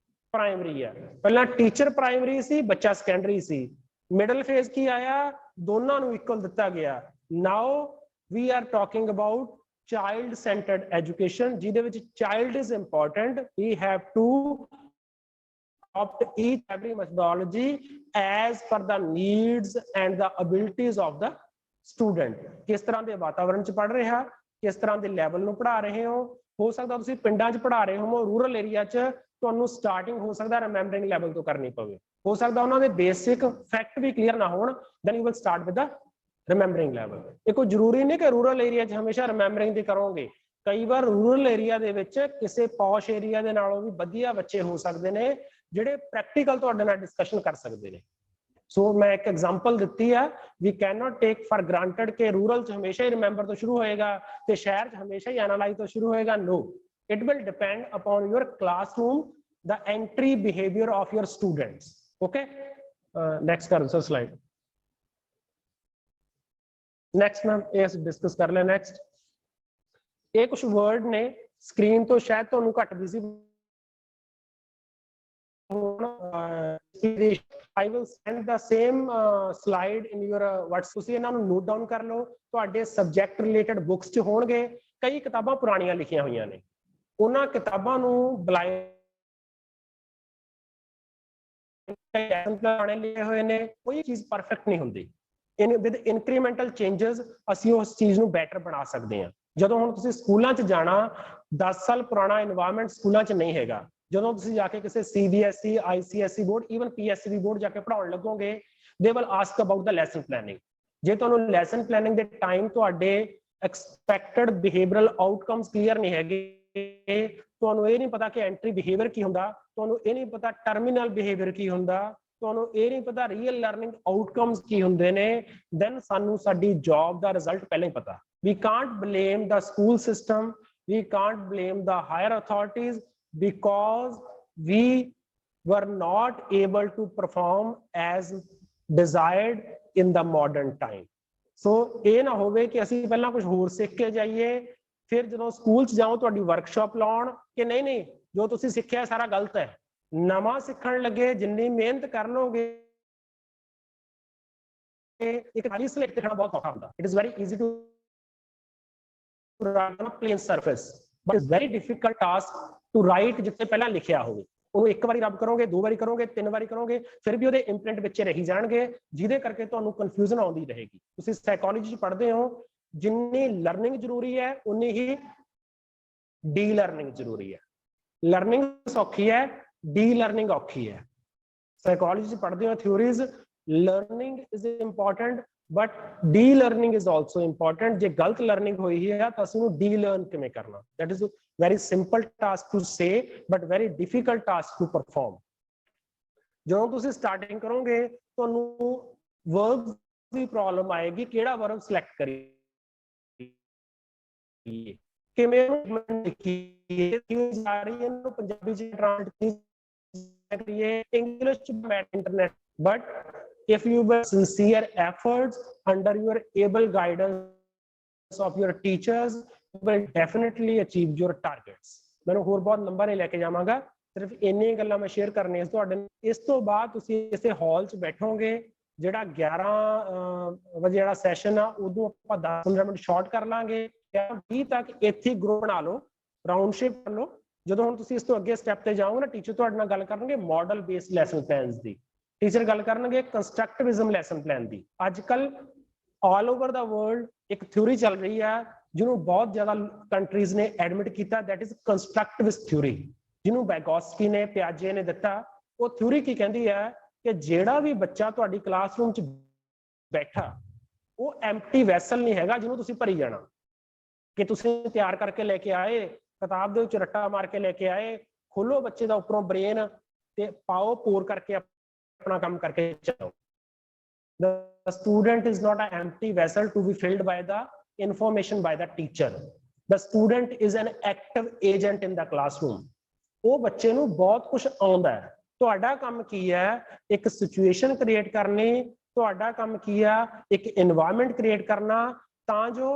ਪ੍ਰਾਇਮਰੀ ਹੈ। ਪਹਿਲਾਂ ਟੀਚਰ ਪ੍ਰਾਇਮਰੀ ਸੀ, ਬੱਚਾ ਸੈਕੰਡਰੀ ਸੀ। ਮਿਡਲ ਫੇਜ਼ ਕੀ ਆਇਆ, ਦੋਨਾਂ ਨੂੰ ਇਕੁਅਲ ਦਿੱਤਾ ਗਿਆ। Now we are talking about child centered education, ਜਿਹਦੇ ਵਿੱਚ child is important. We have to adopt each every methodology as per the needs and the abilities of the student. ਕਿਸ ਤਰ੍ਹਾਂ ਦੇ ਵਾਤਾਵਰਣ 'ਚ ਪੜ੍ਹ ਰਿਹਾ, ਕਿਸ ਤਰ੍ਹਾਂ ਦੇ ਲੈਵਲ ਨੂੰ ਪੜ੍ਹਾ ਰਹੇ ਹੋ ਸਕਦਾ ਤੁਸੀਂ ਪਿੰਡਾਂ 'ਚ ਪੜ੍ਹਾ ਰਹੇ ਹੋ, ਰੂਰਲ ਏਰੀਆ 'ਚ ਤੁਹਾਨੂੰ ਸਟਾਰਟਿੰਗ ਹੋ ਸਕਦਾ ਰਿਮੈਂਬਰਿੰਗ ਲੈਵਲ ਤੋਂ ਕਰਨੀ ਪਵੇ, ਹੋ ਸਕਦਾ ਉਹਨਾਂ ਦੇ ਬੇਸਿਕ ਫੈਕਟ ਵੀ ਕਲੀਅਰ ਨਾ ਹੋਣ, then you will start with the remembering level. ਇਹ ਕੋਈ ਜ਼ਰੂਰੀ ਨਹੀਂ ਕਿ ਰੂਰਲ ਏਰੀਆ 'ਚ ਹਮੇਸ਼ਾ ਰਿਮੈਂਬਰਿੰਗ ਦੀ ਕਰੋਗੇ। ਕਈ ਵਾਰ ਰੂਰਲ ਏਰੀਆ ਦੇ ਵਿੱਚ ਕਿਸੇ ਪੌਸ਼ ਏਰੀਆ ਦੇ ਨਾਲੋਂ ਵੀ ਵਧੀਆ ਬੱਚੇ ਹੋ ਸਕਦੇ ਨੇ ਜਿਹੜੇ ਪ੍ਰੈਕਟੀਕਲ ਤੁਹਾਡੇ ਨਾਲ ਡਿਸਕਸ਼ਨ ਕਰ ਸਕਦੇ ਨੇ। ਸੋ ਮੈਂ ਇੱਕ ਐਗਜ਼ਾਮਪਲ ਦਿੱਤੀ ਆ, we can not take for granted ਕਿ ਰੂਰਲ 'ਚ ਹਮੇਸ਼ਾ ਹੀ ਰਿਮੈਂਬਰ ਤੋਂ ਸ਼ੁਰੂ ਹੋਏਗਾ ਤੇ ਸ਼ਹਿਰ 'ਚ ਹਮੇਸ਼ਾ ਹੀ ਐਨਾਲਾਈਜ਼ ਤੋਂ ਸ਼ੁਰੂ ਹੋਏਗਾ। No, it will depend upon your classroom, the entry behavior of your students. Okay, next कर सर slide. Next मैम ये डिस्कस कर ले। नेक्स्ट ये कुछ वर्ड ने स्क्रीन तो शायद तो घट visible, I will send the same slide in your WhatsApp. ਤੁਸੀਂ ਇਹਨਾਂ ਨੂੰ ਨੋਟ ਡਾਊਨ ਕਰ ਲਓ, ਤੁਹਾਡੇ ਸਬਜੈਕਟ ਰਿਲੇਟਡ ਬੁੱਕਸ 'ਚ ਹੋਣਗੇ। ਕਈ ਕਿਤਾਬਾਂ ਪੁਰਾਣੀਆਂ ਲਿਖੀਆਂ ਹੋਈਆਂ ਨੇ, ਉਹਨਾਂ ਕਿਤਾਬਾਂ ਨੂੰ ਬਲਾਈਂਡ ਲਿਖੇ ਹੋਏ ਨੇ, ਕੋਈ ਚੀਜ਼ ਪਰਫੈਕਟ ਨਹੀਂ ਹੁੰਦੀ। ਵਿਦ ਇਨਕਰੀਮੈਂਟਲ ਚੇਂਜਸ ਅਸੀਂ ਉਸ ਚੀਜ਼ ਨੂੰ ਬੈਟਰ ਬਣਾ ਸਕਦੇ ਹਾਂ। ਜਦੋਂ ਹੁਣ ਤੁਸੀਂ ਸਕੂਲਾਂ 'ਚ ਜਾਣਾ, 10 ਸਾਲ ਪੁਰਾਣਾ ਇਨਵਾਇਰਨਮੈਂਟ ਸਕੂਲਾਂ 'ਚ ਨਹੀਂ ਹੈਗਾ। ਜਦੋਂ ਤੁਸੀਂ ਜਾ ਕੇ ਕਿਸੇ CBSE, ICSE board, even PSB board ਜਾ ਕੇ ਪੜਾਉਣ ਲੱਗੋਗੇ, they will ask about the lesson planning. ਜੇ ਤੁਹਾਨੂੰ ਲੈਸਨ ਪਲੈਨਿੰਗ ਦੇ ਟਾਈਮ ਤੁਹਾਡੇ ਐਕਸਪੈਕਟਡ ਬਿਹੇਵੀਅਰਲ ਆਊਟਕਮਸ ਕਲੀਅਰ ਨਹੀਂ ਹੈਗੇ, ਤੁਹਾਨੂੰ ਇਹ ਨਹੀਂ ਪਤਾ ਕਿ ਐਂਟਰੀ ਬਿਹੇਵੀਅਰ ਕੀ ਹੁੰਦਾ, ਤੁਹਾਨੂੰ ਇਹ ਨਹੀਂ ਪਤਾ ਟਰਮੀਨਲ ਬਿਹੇਵੀਅਰ ਕੀ ਹੁੰਦਾ, ਤੁਹਾਨੂੰ ਇਹ ਨਹੀਂ ਪਤਾ ਰੀਅਲ ਲਰਨਿੰਗ ਆਊਟਕਮਸ ਕੀ ਹੁੰਦੇ ਨੇ, ਦੈਨ ਸਾਨੂੰ ਸਾਡੀ ਜੌਬ ਦਾ ਰਿਜ਼ਲਟ ਪਹਿਲਾਂ ਹੀ ਪਤਾ। We can't blame the school system, we can't blame the higher authorities, because we were not able to perform as desired in the modern time. So ਇਹ ਨਾ ਹੋਵੇ ਕਿ ਅਸੀਂ ਪਹਿਲਾਂ ਕੁਝ ਹੋਰ ਸਿੱਖ ਕੇ ਜਾਈਏ, ਫਿਰ ਜਦੋਂ ਸਕੂਲ 'ਚ ਜਾਓ ਤੁਹਾਡੀ ਵਰਕਸ਼ਾਪ ਲਾਉਣ ਕਿ ਨਹੀਂ ਜੋ ਤੁਸੀਂ ਸਿੱਖਿਆ ਸਾਰਾ ਗਲਤ ਹੈ। ਨਵਾਂ ਸਿੱਖਣ ਲੱਗੇ ਜਿੰਨੀ ਮਿਹਨਤ ਕਰ ਲਓਗੇ, ਇੱਕ ਖਾਲੀ ਸਲੇਟ ਤੇ ਲਿਖਣਾ ਬਹੁਤ ਔਖਾ ਹੁੰਦਾ। It is very easy to run on a plain surface, but it's very difficult task to write ਜਿੱਥੇ ਪਹਿਲਾਂ ਲਿਖਿਆ ਹੋਵੇ। ਉਹਨੂੰ ਇੱਕ ਵਾਰੀ ਰਬ ਕਰੋਗੇ, 2 ਵਾਰੀ ਕਰੋਗੇ, 3 ਵਾਰੀ ਕਰੋਗੇ, ਫਿਰ ਵੀ ਉਹਦੇ ਇੰਪ੍ਰਿੰਟ ਵਿੱਚ ਰਹੀ ਜਾਣਗੇ, ਜਿਹਦੇ ਕਰਕੇ ਤੁਹਾਨੂੰ ਕਨਫਿਊਜ਼ਨ ਆਉਂਦੀ ਰਹੇਗੀ। ਤੁਸੀਂ ਸਾਈਕੋਲੋਜੀ 'ਚ ਪੜ੍ਹਦੇ ਹੋ, ਜਿੰਨੀ ਲਰਨਿੰਗ ਜ਼ਰੂਰੀ ਹੈ ਉਨੀ ਹੀ ਡੀ ਲਰਨਿੰਗ ਜ਼ਰੂਰੀ ਹੈ। ਲਰਨਿੰਗ ਸੌਖੀ ਹੈ, ਡੀ ਲਰਨਿੰਗ ਔਖੀ ਹੈ। ਸਾਈਕੋਲੋਜੀ 'ਚ ਪੜ੍ਹਦੇ ਹੋ theories, learning is important but de-learning is also important. ਜੇ ਗਲਤ ਲਰਨਿੰਗ ਹੋਈ ਹੈ ਤਾਂ ਅਸੀਂ ਉਹਨੂੰ de-learn ਕਿਵੇਂ ਕਰਨਾ, that is a very simple task to say but very difficult task to perform. ਜਦੋਂ ਤੁਸੀਂ ਸਟਾਰਟਿੰਗ ਕਰੋਗੇ ਤੁਹਾਨੂੰ ਵਰਬਸ ਦੀ ਪ੍ਰੋਬਲਮ ਆਏਗੀ, ਕਿਹੜਾ ਵਰਬ ਸਿਲੈਕਟ ਕਰੀਏ, ਕਿਵੇਂ ਲਿਖੀਏ, ਕਿਉਂ ਜਾ ਰਹੀ ਹੈ ਇਹਨੂੰ ਪੰਜਾਬੀ 'ਚ ਟ੍ਰਾਂਸਲੇਟ ਕਰੀਏ, ਇੰਗਲਿਸ਼ 'ਚ internet. but if you were sincere efforts under your able guidance of your teachers, you will definitely achieve your targets. ਮੈਨੂੰ ਹੋਰ ਬਹੁਤ ਲੰਬਾ ਨਹੀਂ ਲੈ ਕੇ ਜਾਵਾਂਗਾ, ਸਿਰਫ ਇੰਨੀਆਂ ਗੱਲਾਂ ਮੈਂ ਸ਼ੇਅਰ ਕਰਨੀਆਂ ਸੀ ਤੁਹਾਡੇ ਨਾਲ। ਇਸ ਤੋਂ ਬਾਅਦ ਤੁਸੀਂ ਇਸੇ ਹਾਲ 'ਚ ਬੈਠੋਗੇ, ਜਿਹੜਾ 11 ਵਜੇ ਜਿਹੜਾ ਸੈਸ਼ਨ ਆ ਉਦੋਂ ਆਪਾਂ 10-15 ਮਿੰਟ ਸ਼ਾਰਟ ਕਰ ਲਾਂਗੇ। 20 ਤੱਕ ਇੱਥੇ ਗਰੁੱਪ ਬਣਾ ਲਓ, ਰਾਉਂਡ ਸ਼ੇਪ ਕਰ ਲਓ, ਜਦੋਂ ਹੁਣ ਤੁਸੀਂ ਇਸ ਤੋਂ ਅੱਗੇ ਸਟੈਪ ਤੇ ਜਾਓਗੇ ਨਾ, ਟੀਚਰ ਤੁਹਾਡੇ ਨਾਲ ਗੱਲ ਕਰਨਗੇ ਮਾਡਲ ਬੇਸਡ ਲੈਸਨ ਪਲਾਨਸ ਦੀ, ਟੀਚਰ ਗੱਲ ਕਰਨਗੇ ਕੰਸਟਰਕਟਿਵਿਜ਼ਮ ਲੈਸਨ ਪਲਾਨ ਦੀ। ਅੱਜ ਕੱਲ ਆਲ ਓਵਰ ਦਾ ਵਰਲਡ ਇੱਕ ਥਿਊਰੀ ਚੱਲ ਰਹੀ ਹੈ ਜਿਹਨੂੰ ਬਹੁਤ ਜ਼ਿਆਦਾ ਕੰਟਰੀਜ਼ ਨੇ ਐਡਮਿਟ ਕੀਤਾ, ਦੈਟ ਇਜ਼ ਕੰਸਟਰਕਟਿਵਿਸਟ ਥਿਊਰੀ, ਜਿਹਨੂੰ ਵੈਗੋਸਕੀ ਨੇ, ਪਿਆਜੇ ਨੇ ਦਿੱਤਾ। ਉਹ ਥਿਊਰੀ ਕੀ ਕਹਿੰਦੀ ਹੈ ਕਿ ਜਿਹੜਾ ਵੀ ਬੱਚਾ ਤੁਹਾਡੀ ਕਲਾਸਰੂਮ 'ਚ ਬੈਠਾ ਉਹ ਐਮਪਟੀ ਵੈਸਲ ਨਹੀਂ ਹੈਗਾ ਜਿਹਨੂੰ ਤੁਸੀਂ ਭਰੀ ਜਾਣਾ, ਕਿ ਤੁਸੀਂ ਤਿਆਰ ਕਰਕੇ ਲੈ ਕੇ ਆਏ, ਕਿਤਾਬ ਦੇ ਵਿੱਚ ਰੱਟਾ ਮਾਰ ਕੇ ਲੈ ਕੇ ਆਏ, ਖੋਲੋ ਬੱਚੇ ਦਾ ਉੱਪਰੋਂ ਬ੍ਰੇਨ ਤੇ ਪਾਓ ਪੋਰ ਕਰਕੇ ਆਪਣਾ ਕੰਮ ਕਰਕੇ ਚਲੋ। The student is not an empty vessel to be filled by the information by the teacher. The student is an active agent in the classroom. ਉਹ ਬੱਚੇ ਨੂੰ ਬਹੁਤ ਕੁਝ ਆਉਂਦਾ ਹੈ। ਤੁਹਾਡਾ ਕੰਮ ਕੀ ਹੈ? ਇੱਕ ਸਿਚੁਏਸ਼ਨ ਕ੍ਰੀਏਟ ਕਰਨੀ, ਤੁਹਾਡਾ ਕੰਮ ਕੀ ਆ? ਇੱਕ এনवायरमेंट ਕ੍ਰੀਏਟ ਕਰਨਾ ਤਾਂ ਜੋ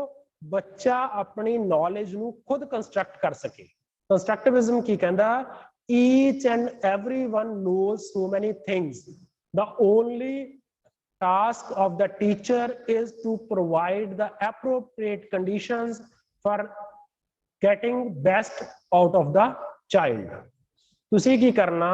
ਬੱਚਾ ਆਪਣੀ ਨੌਲੇਜ ਨੂੰ ਖੁਦ ਕੰਸਟਰਕਟ ਕਰ ਸਕੇ। ਕੰਸਟਰਕਟਿਵਿਜ਼ਮ ਕੀ ਕਹਿੰਦਾ? Each and everyone knows so many things. The only task of the teacher is to provide the appropriate conditions for getting best out of the child. ਤੁਸੀਂ ਕੀ ਕਰਨਾ?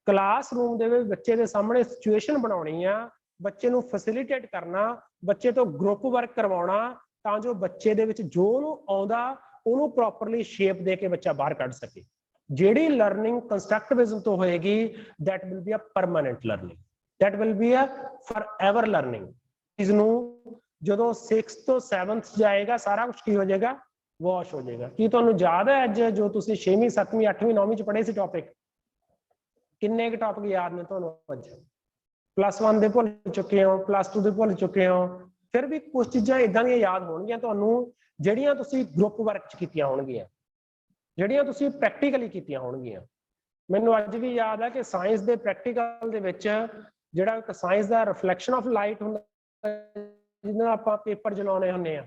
ਕਲਾਸਰੂਮ ਦੇ ਵਿੱਚ ਬੱਚੇ ਦੇ ਸਾਹਮਣੇ ਸਿਚੁਏਸ਼ਨ ਬਣਾਉਣੀ ਆ, ਬੱਚੇ ਨੂੰ ਫੈਸਿਲਿਟੇਟ ਕਰਨਾ, ਬੱਚੇ ਤੋਂ ਗਰੁੱਪ ਵਰਕ ਕਰਵਾਉਣਾ ਤਾਂ ਜੋ ਬੱਚੇ ਦੇ ਵਿੱਚ ਜੋ ਉਹਨੂੰ ਆਉਂਦਾ ਉਹਨੂੰ ਪ੍ਰੋਪਰਲੀ ਸ਼ੇਪ ਦੇ ਕੇ ਬੱਚਾ ਬਾਹਰ ਕੱਢ ਸਕੇ। ਜਿਹੜੀ ਲਰਨਿੰਗ ਕੰਸਟਰਕਟਿਵਿਜ਼ਮ ਤੋਂ ਹੋਏਗੀ, that will be a permanent learning, that will be a forever learning। ਇਸ ਨੂੰ ਜਦੋਂ 6th ਤੋਂ 7th ਜਾਏਗਾ ਸਾਰਾ ਕੁਝ ਕੀ ਹੋ ਜਾਏਗਾ? ਵਾਸ਼ ਹੋ ਜਾਏਗਾ। ਕੀ ਤੁਹਾਨੂੰ ਯਾਦ ਹੈ ਅੱਜ ਜੋ ਤੁਸੀਂ 6ਵੀਂ 7ਵੀਂ 8ਵੀਂ 9ਵੀਂ ਚ ਪੜ੍ਹੇ ਸੀ ਟੌਪਿਕ? ਕਿੰਨੇ ਕੁ ਟੌਪਿਕ ਯਾਦ ਨੇ ਤੁਹਾਨੂੰ ਅੱਜ? +1 ਦੇ ਭੁੱਲ ਚੁੱਕੇ ਹੋ, +2 ਦੇ ਭੁੱਲ ਚੁੱਕੇ ਹੋ, ਫਿਰ ਵੀ ਕੁਝ ਚੀਜ਼ਾਂ ਇਦਾਂ ਦੀਆਂ ਯਾਦ ਹੋਣਗੀਆਂ ਤੁਹਾਨੂੰ ਜਿਹੜੀਆਂ ਤੁਸੀਂ ਗਰੁੱਪ ਵਰਕ ਚ ਕੀਤੀਆਂ ਹੋਣਗੀਆਂ, ਜਿਹੜੀਆਂ ਤੁਸੀਂ ਪ੍ਰੈਕਟੀਕਲੀ ਕੀਤੀਆਂ ਹੋਣਗੀਆਂ। ਮੈਨੂੰ ਅੱਜ ਵੀ ਯਾਦ ਹੈ ਕਿ ਸਾਇੰਸ ਦੇ ਪ੍ਰੈਕਟੀਕਲ ਦੇ ਵਿੱਚ ਜਿਹੜਾ ਇੱਕ science the reflection of light ਹੁੰਦਾ, ਜਿਹਦੇ ਨਾਲ ਆਪਾਂ ਪੇਪਰ ਜਲਾਉਣੇ ਹੁੰਦੇ ਆ,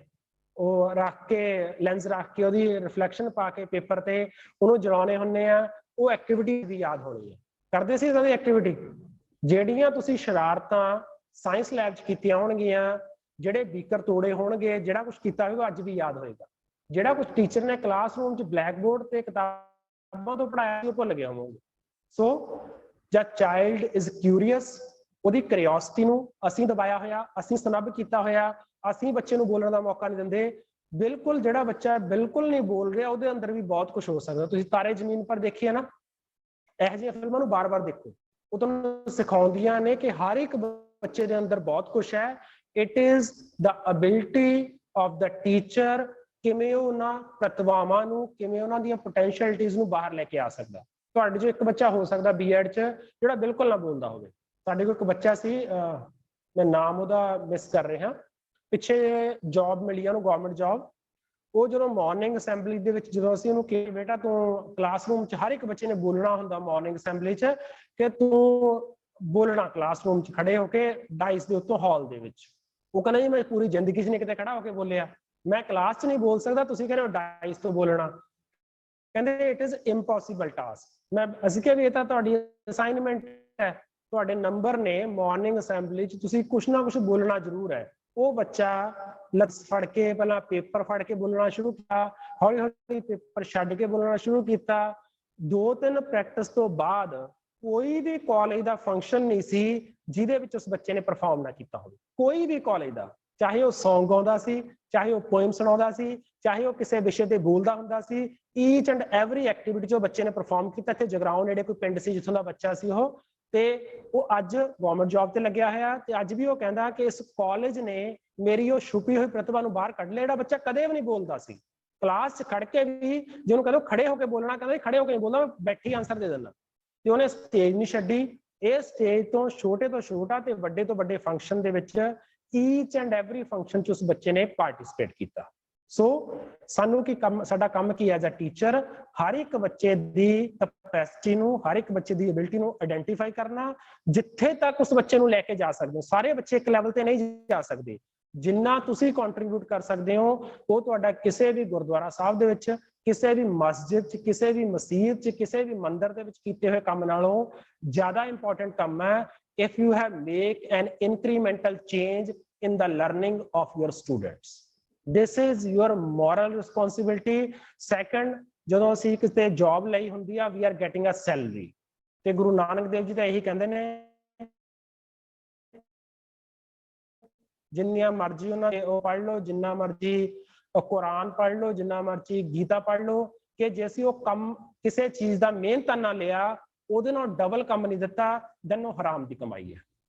ਉਹ ਰੱਖ ਕੇ ਲੈਂਸ ਰੱਖ ਕੇ ਉਹਦੀ ਰਿਫਲੈਕਸ਼ਨ ਪਾ ਕੇ ਪੇਪਰ ਤੇ ਉਹਨੂੰ ਜਲਾਉਣੇ ਹੁੰਦੇ ਆ, ਉਹ ਐਕਟੀਵਿਟੀ ਵੀ ਯਾਦ ਹੋਣੀ ਹੈ। ਕਰਦੇ ਸੀ ਇਦਾਂ ਦੀ ਐਕਟੀਵਿਟੀ? ਜਿਹੜੀਆਂ ਤੁਸੀਂ ਸ਼ਰਾਰਤਾਂ ਸਾਇੰਸ ਲੈਬ 'ਚ ਕੀਤੀਆਂ ਹੋਣਗੀਆਂ, ਜਿਹੜੇ ਬੀਕਰ ਤੋੜੇ ਹੋਣਗੇ, ਜਿਹੜਾ ਕੁਝ ਕੀਤਾ ਹੋਵੇਗਾ ਅੱਜ ਵੀ ਯਾਦ ਹੋਏਗਾ। ਜਿਹੜਾ ਕੁਝ ਟੀਚਰ ਨੇ ਕਲਾਸਰੂਮ 'ਚ ਬਲੈਕ ਬੋਰਡ ਤੇ ਕਿਤਾਬਾਂ ਤੋਂ ਪੜਾਇਆ ਉਹ ਭੁੱਲ ਗਿਆ ਹੋਵਾਂਗੇ। ਸੋ ਜਦ ਚਾਈਲਡ ਇਜ਼ ਕਿਊਰੀਅਸ, ਉਹਦੀ ਕਿਉਰਿਓਸਿਟੀ ਨੂੰ ਅਸੀਂ ਦਬਾਇਆ ਹੋਇਆ, ਅਸੀਂ ਸਨੱਬ ਕੀਤਾ ਹੋਇਆ, ਅਸੀਂ ਬੱਚੇ ਨੂੰ ਬੋਲਣ ਦਾ ਮੌਕਾ ਨਹੀਂ ਦਿੰਦੇ। ਬਿਲਕੁਲ ਜਿਹੜਾ ਬੱਚਾ ਬਿਲਕੁਲ ਨਹੀਂ ਬੋਲ ਰਿਹਾ ਉਹਦੇ ਅੰਦਰ ਵੀ ਬਹੁਤ ਕੁਝ ਹੋ ਸਕਦਾ। ਤੁਸੀਂ ਤਾਰੇ ਜ਼ਮੀਨ ਪਰ ਦੇਖੀਏ ਨਾ, ਇਹੋ ਜਿਹੀਆਂ ਫਿਲਮਾਂ ਨੂੰ ਬਾਰ-ਬਾਰ ਦੇਖੋ, ਉਹ ਤੁਹਾਨੂੰ ਸਿਖਾਉਂਦੀਆਂ ਨੇ ਕਿ ਹਰ ਇੱਕ ਬੱਚੇ ਦੇ ਅੰਦਰ ਬਹੁਤ ਕੁਝ ਹੈ। It is the ability of the teacher ਕਿਵੇਂ ਉਹਨਾਂ ਪ੍ਰਤਿਭਾਵਾਂ ਨੂੰ, ਕਿਵੇਂ ਉਹਨਾਂ ਦੀਆਂ ਪੋਟੈਂਸ਼ੀਅਲਿਟੀਜ਼ ਨੂੰ ਬਾਹਰ ਲੈ ਕੇ ਆ ਸਕਦਾ। ਤੁਹਾਡੇ ਜੋ ਇੱਕ ਬੱਚਾ ਹੋ ਸਕਦਾ ਬੀਐਡ 'ਚ ਜਿਹੜਾ ਬਿਲਕੁਲ ਨਾ ਬੋਲਦਾ ਹੋਵੇ। ਸਾਡੇ ਕੋਲ ਇੱਕ ਬੱਚਾ ਸੀ, ਮੈਂ ਨਾਮ ਉਹਦਾ ਮਿਸ ਕਰ ਰਿਹਾ, ਪਿੱਛੇ ਜੌਬ ਮਿਲੀ ਉਹਨੂੰ, ਗਵਰਨਮੈਂਟ ਜੌਬ। ਉਹ ਜਦੋਂ ਮਾਰਨਿੰਗ ਅਸੈਂਬਲੀ ਦੇ ਵਿੱਚ ਜਦੋਂ ਅਸੀਂ ਉਹਨੂੰ ਕਿਹਾ ਬੇਟਾ ਤੂੰ ਕਲਾਸਰੂਮ 'ਚ, ਹਰ ਇੱਕ ਬੱਚੇ ਨੇ ਬੋਲਣਾ ਹੁੰਦਾ ਮਾਰਨਿੰਗ ਅਸੈਂਬਲੀ 'ਚ, ਕਿ ਤੂੰ ਬੋਲਣਾ ਕਲਾਸਰੂਮ 'ਚ ਖੜੇ ਹੋ ਕੇ ਡਾਇਸ ਦੇ ਉੱਤੋਂ ਹਾਲ ਦੇ ਵਿੱਚ। ਉਹ ਕਹਿੰਦਾ ਜੀ ਮੈਂ ਪੂਰੀ ਜ਼ਿੰਦਗੀ 'ਚ ਨਹੀਂ ਕਿਤੇ ਖੜਾ ਹੋ ਕੇ ਬੋਲਿਆ, ਮੈਂ ਕਲਾਸ 'ਚ ਨਹੀਂ ਬੋਲ ਸਕਦਾ, ਤੁਸੀਂ ਕਹਿੰਦੇ ਹੋ ਡਾਇਸ ਤੋਂ ਬੋਲਣਾ। ਕਹਿੰਦੇ ਇਟ ਇਜ਼ ਇੰਪੋਸੀਬਲ ਟਾਸਕ। ਅਸੀਂ ਕਿਹਾ ਵੀ ਇਹ ਤਾਂ ਤੁਹਾਡੀ ਅਸਾਈਨਮੈਂਟ ਹੈ, ਤੁਹਾਡੇ ਨੰਬਰ ਨੇ ਮਾਰਨਿੰਗ ਅਸੈਂਬਲੀ 'ਚ, ਤੁਸੀਂ ਕੁਛ ਨਾ ਕੁਛ ਬੋਲਣਾ ਜ਼ਰੂਰ ਹੈ। ਉਹ ਬੱਚਾ ਲੱਤ ਫੜ ਕੇ ਪਹਿਲਾਂ ਪੇਪਰ ਫੜ ਕੇ ਬੋਲਣਾ ਸ਼ੁਰੂ ਕੀਤਾ, ਹੌਲੀ ਹੌਲੀ ਪੇਪਰ ਛੱਡ ਕੇ ਬੋਲਣਾ ਸ਼ੁਰੂ ਕੀਤਾ। 2-3 ਪ੍ਰੈਕਟਿਸ ਤੋਂ ਬਾਅਦ ਕੋਈ ਵੀ ਕਾਲਜ ਦਾ ਫੰਕਸ਼ਨ ਨਹੀਂ ਸੀ ਜਿਹਦੇ ਵਿੱਚ ਉਸ ਬੱਚੇ ਨੇ ਪਰਫਾਰਮ ਨਾ ਕੀਤਾ ਹੋਵੇ। ਕੋਈ ਵੀ ਕਾਲਜ ਦਾ, ਚਾਹੇ ਉਹ ਸੌਂਗ ਗਾਉਂਦਾ ਸੀ, ਚਾਹੇ ਉਹ ਪੋਇਮ ਸੁਣਾਉਂਦਾ ਸੀ, ਚਾਹੇ ਉਹ ਕਿਸੇ ਵਿਸ਼ੇ ਤੇ ਬੋਲਦਾ ਹੁੰਦਾ ਸੀ, ਈਚ ਐਂਡ ਐਵਰੀ ਐਕਟੀਵਿਟੀ ਜੋ ਬੱਚੇ ਨੇ ਪਰਫਾਰਮ ਕੀਤਾ। ਇੱਥੇ ਜਗਰਾਉਂ ਨੇੜੇ ਕੋਈ ਪਿੰਡ ਸੀ ਜਿੱਥੋਂ ਦਾ ਬੱਚਾ ਸੀ ਉਹ, ਤੇ ਉਹ ਅੱਜ ਗਵਰਨਮੈਂਟ ਜੌਬ ਤੇ ਲੱਗਿਆ ਹੋਇਆ। ਤੇ ਅੱਜ ਵੀ ਉਹ ਕਹਿੰਦਾ ਕਿ ਇਸ ਕਾਲਜ ਨੇ ਮੇਰੀ ਉਹ ਛੁਪੀ ਹੋਈ ਪ੍ਰਤਿਭਾ ਨੂੰ ਬਾਹਰ ਕੱਢ ਲਿਆ। ਜਿਹੜਾ ਬੱਚਾ ਕਦੇ ਵੀ ਨਹੀਂ ਬੋਲਦਾ ਸੀ, ਕਲਾਸ 'ਚ ਖੜ ਕੇ ਵੀ ਜਿਹਨੂੰ ਕਹਿੰਦੇ ਖੜੇ ਹੋ ਕੇ ਬੋਲਣਾ, ਕਹਿੰਦਾ ਖੜੇ ਹੋ ਕੇ ਨਹੀਂ ਬੋਲਦਾ, ਮੈਂ ਬੈਠੀ ਆਂਸਰ ਦੇ ਦਿੰਦਾ। ਤੇ ਉਹਨੇ ਸਟੇਜ ਨਹੀਂ ਛੱਡੀ। ਇਹ ਸਟੇਜ ਤੋਂ ਛੋਟੇ ਤੋਂ ਛੋਟਾ ਤੇ ਵੱਡੇ ਤੋਂ ਵੱਡੇ ਫੰਕਸ਼ਨ ਦੇ ਵਿੱਚ ਈਚ ਐਂਡ ਐਵਰੀ ਫੰਕਸ਼ਨ 'ਚ ਉਸ ਬੱਚੇ ਨੇ ਪਾਰਟਿਸਿਪੇਟ ਕੀਤਾ। ਸੋ ਸਾਨੂੰ ਕੀ ਕੰਮ, ਸਾਡਾ ਕੰਮ ਕੀ ਐਜ਼ ਅ ਟੀਚਰ, ਹਰ ਇੱਕ ਬੱਚੇ ਦੀ ਕੈਪੈਸਿਟੀ ਨੂੰ, ਹਰ ਇੱਕ ਬੱਚੇ ਦੀ ਐਬਿਲਿਟੀ ਨੂੰ ਆਇਡੈਂਟੀਫਾਈ ਕਰਨਾ, ਜਿੱਥੇ ਤੱਕ ਉਸ ਬੱਚੇ ਨੂੰ ਲੈ ਕੇ ਜਾ ਸਕਦੇ ਹੋ। ਸਾਰੇ ਬੱਚੇ ਇੱਕ ਲੈਵਲ ਤੇ ਨਹੀਂ ਜਾ ਸਕਦੇ। ਜਿੰਨਾ ਤੁਸੀਂ ਕੰਟਰੀਬਿਊਟ ਕਰ ਸਕਦੇ ਹੋ ਉਹ ਤੁਹਾਡਾ ਕਿਸੇ ਵੀ ਗੁਰਦੁਆਰਾ ਸਾਹਿਬ ਦੇ ਵਿੱਚ, ਕਿਸੇ ਵੀ ਮਸਜਿਦ 'ਚ, ਕਿਸੇ ਵੀ ਮਸੀਤ 'ਚ, ਕਿਸੇ ਵੀ ਮੰਦਿਰ ਦੇ ਵਿੱਚ ਕੀਤੇ ਹੋਏ ਕੰਮ ਨਾਲੋਂ ਜ਼ਿਆਦਾ ਇੰਪੋਰਟੈਂਟ ਕੰਮ ਹੈ if you have make an incremental change in the learning of your students. This is your moral responsibility. Second, ਜਦੋਂ ਅਸੀਂ ਕਿਤੇ ਜੌਬ ਲਈ ਹੁੰਦੀ ਆ we are getting a salary. ਤੇ ਗੁਰੂ ਨਾਨਕ ਦੇਵ ਜੀ ਤਾਂ ਇਹੀ ਕਹਿੰਦੇ ਨੇ ਜਿੰਨੀਆਂ ਮਰਜ਼ੀ ਉਹਨਾਂ ਦੇ ਉਹ ਪੜ੍ਹ ਲਓ, ਜਿੰਨਾ ਮਰਜ਼ੀ ਕੁਰਾਨ ਪੜ੍ਹ ਲਓ, ਜਿੰਨਾ ਮਰਜ਼ੀ ਗੀਤਾ ਪੜ੍ਹ ਲਓ, ਕਿ ਜੇ ਅਸੀਂ ਉਹ ਕੰਮ ਕਿਸੇ ਚੀਜ਼ ਦਾ ਮਿਹਨਤ ਨਾ ਲਿਆ, ਉਹਦੇ ਨਾਲ ਡਬਲ ਕੰਮ ਨਹੀਂ ਦਿੱਤਾ, ਦੈਨ ਉਹ ਹਰਾਮ ਦੀ ਕਮਾਈ ਹੈ।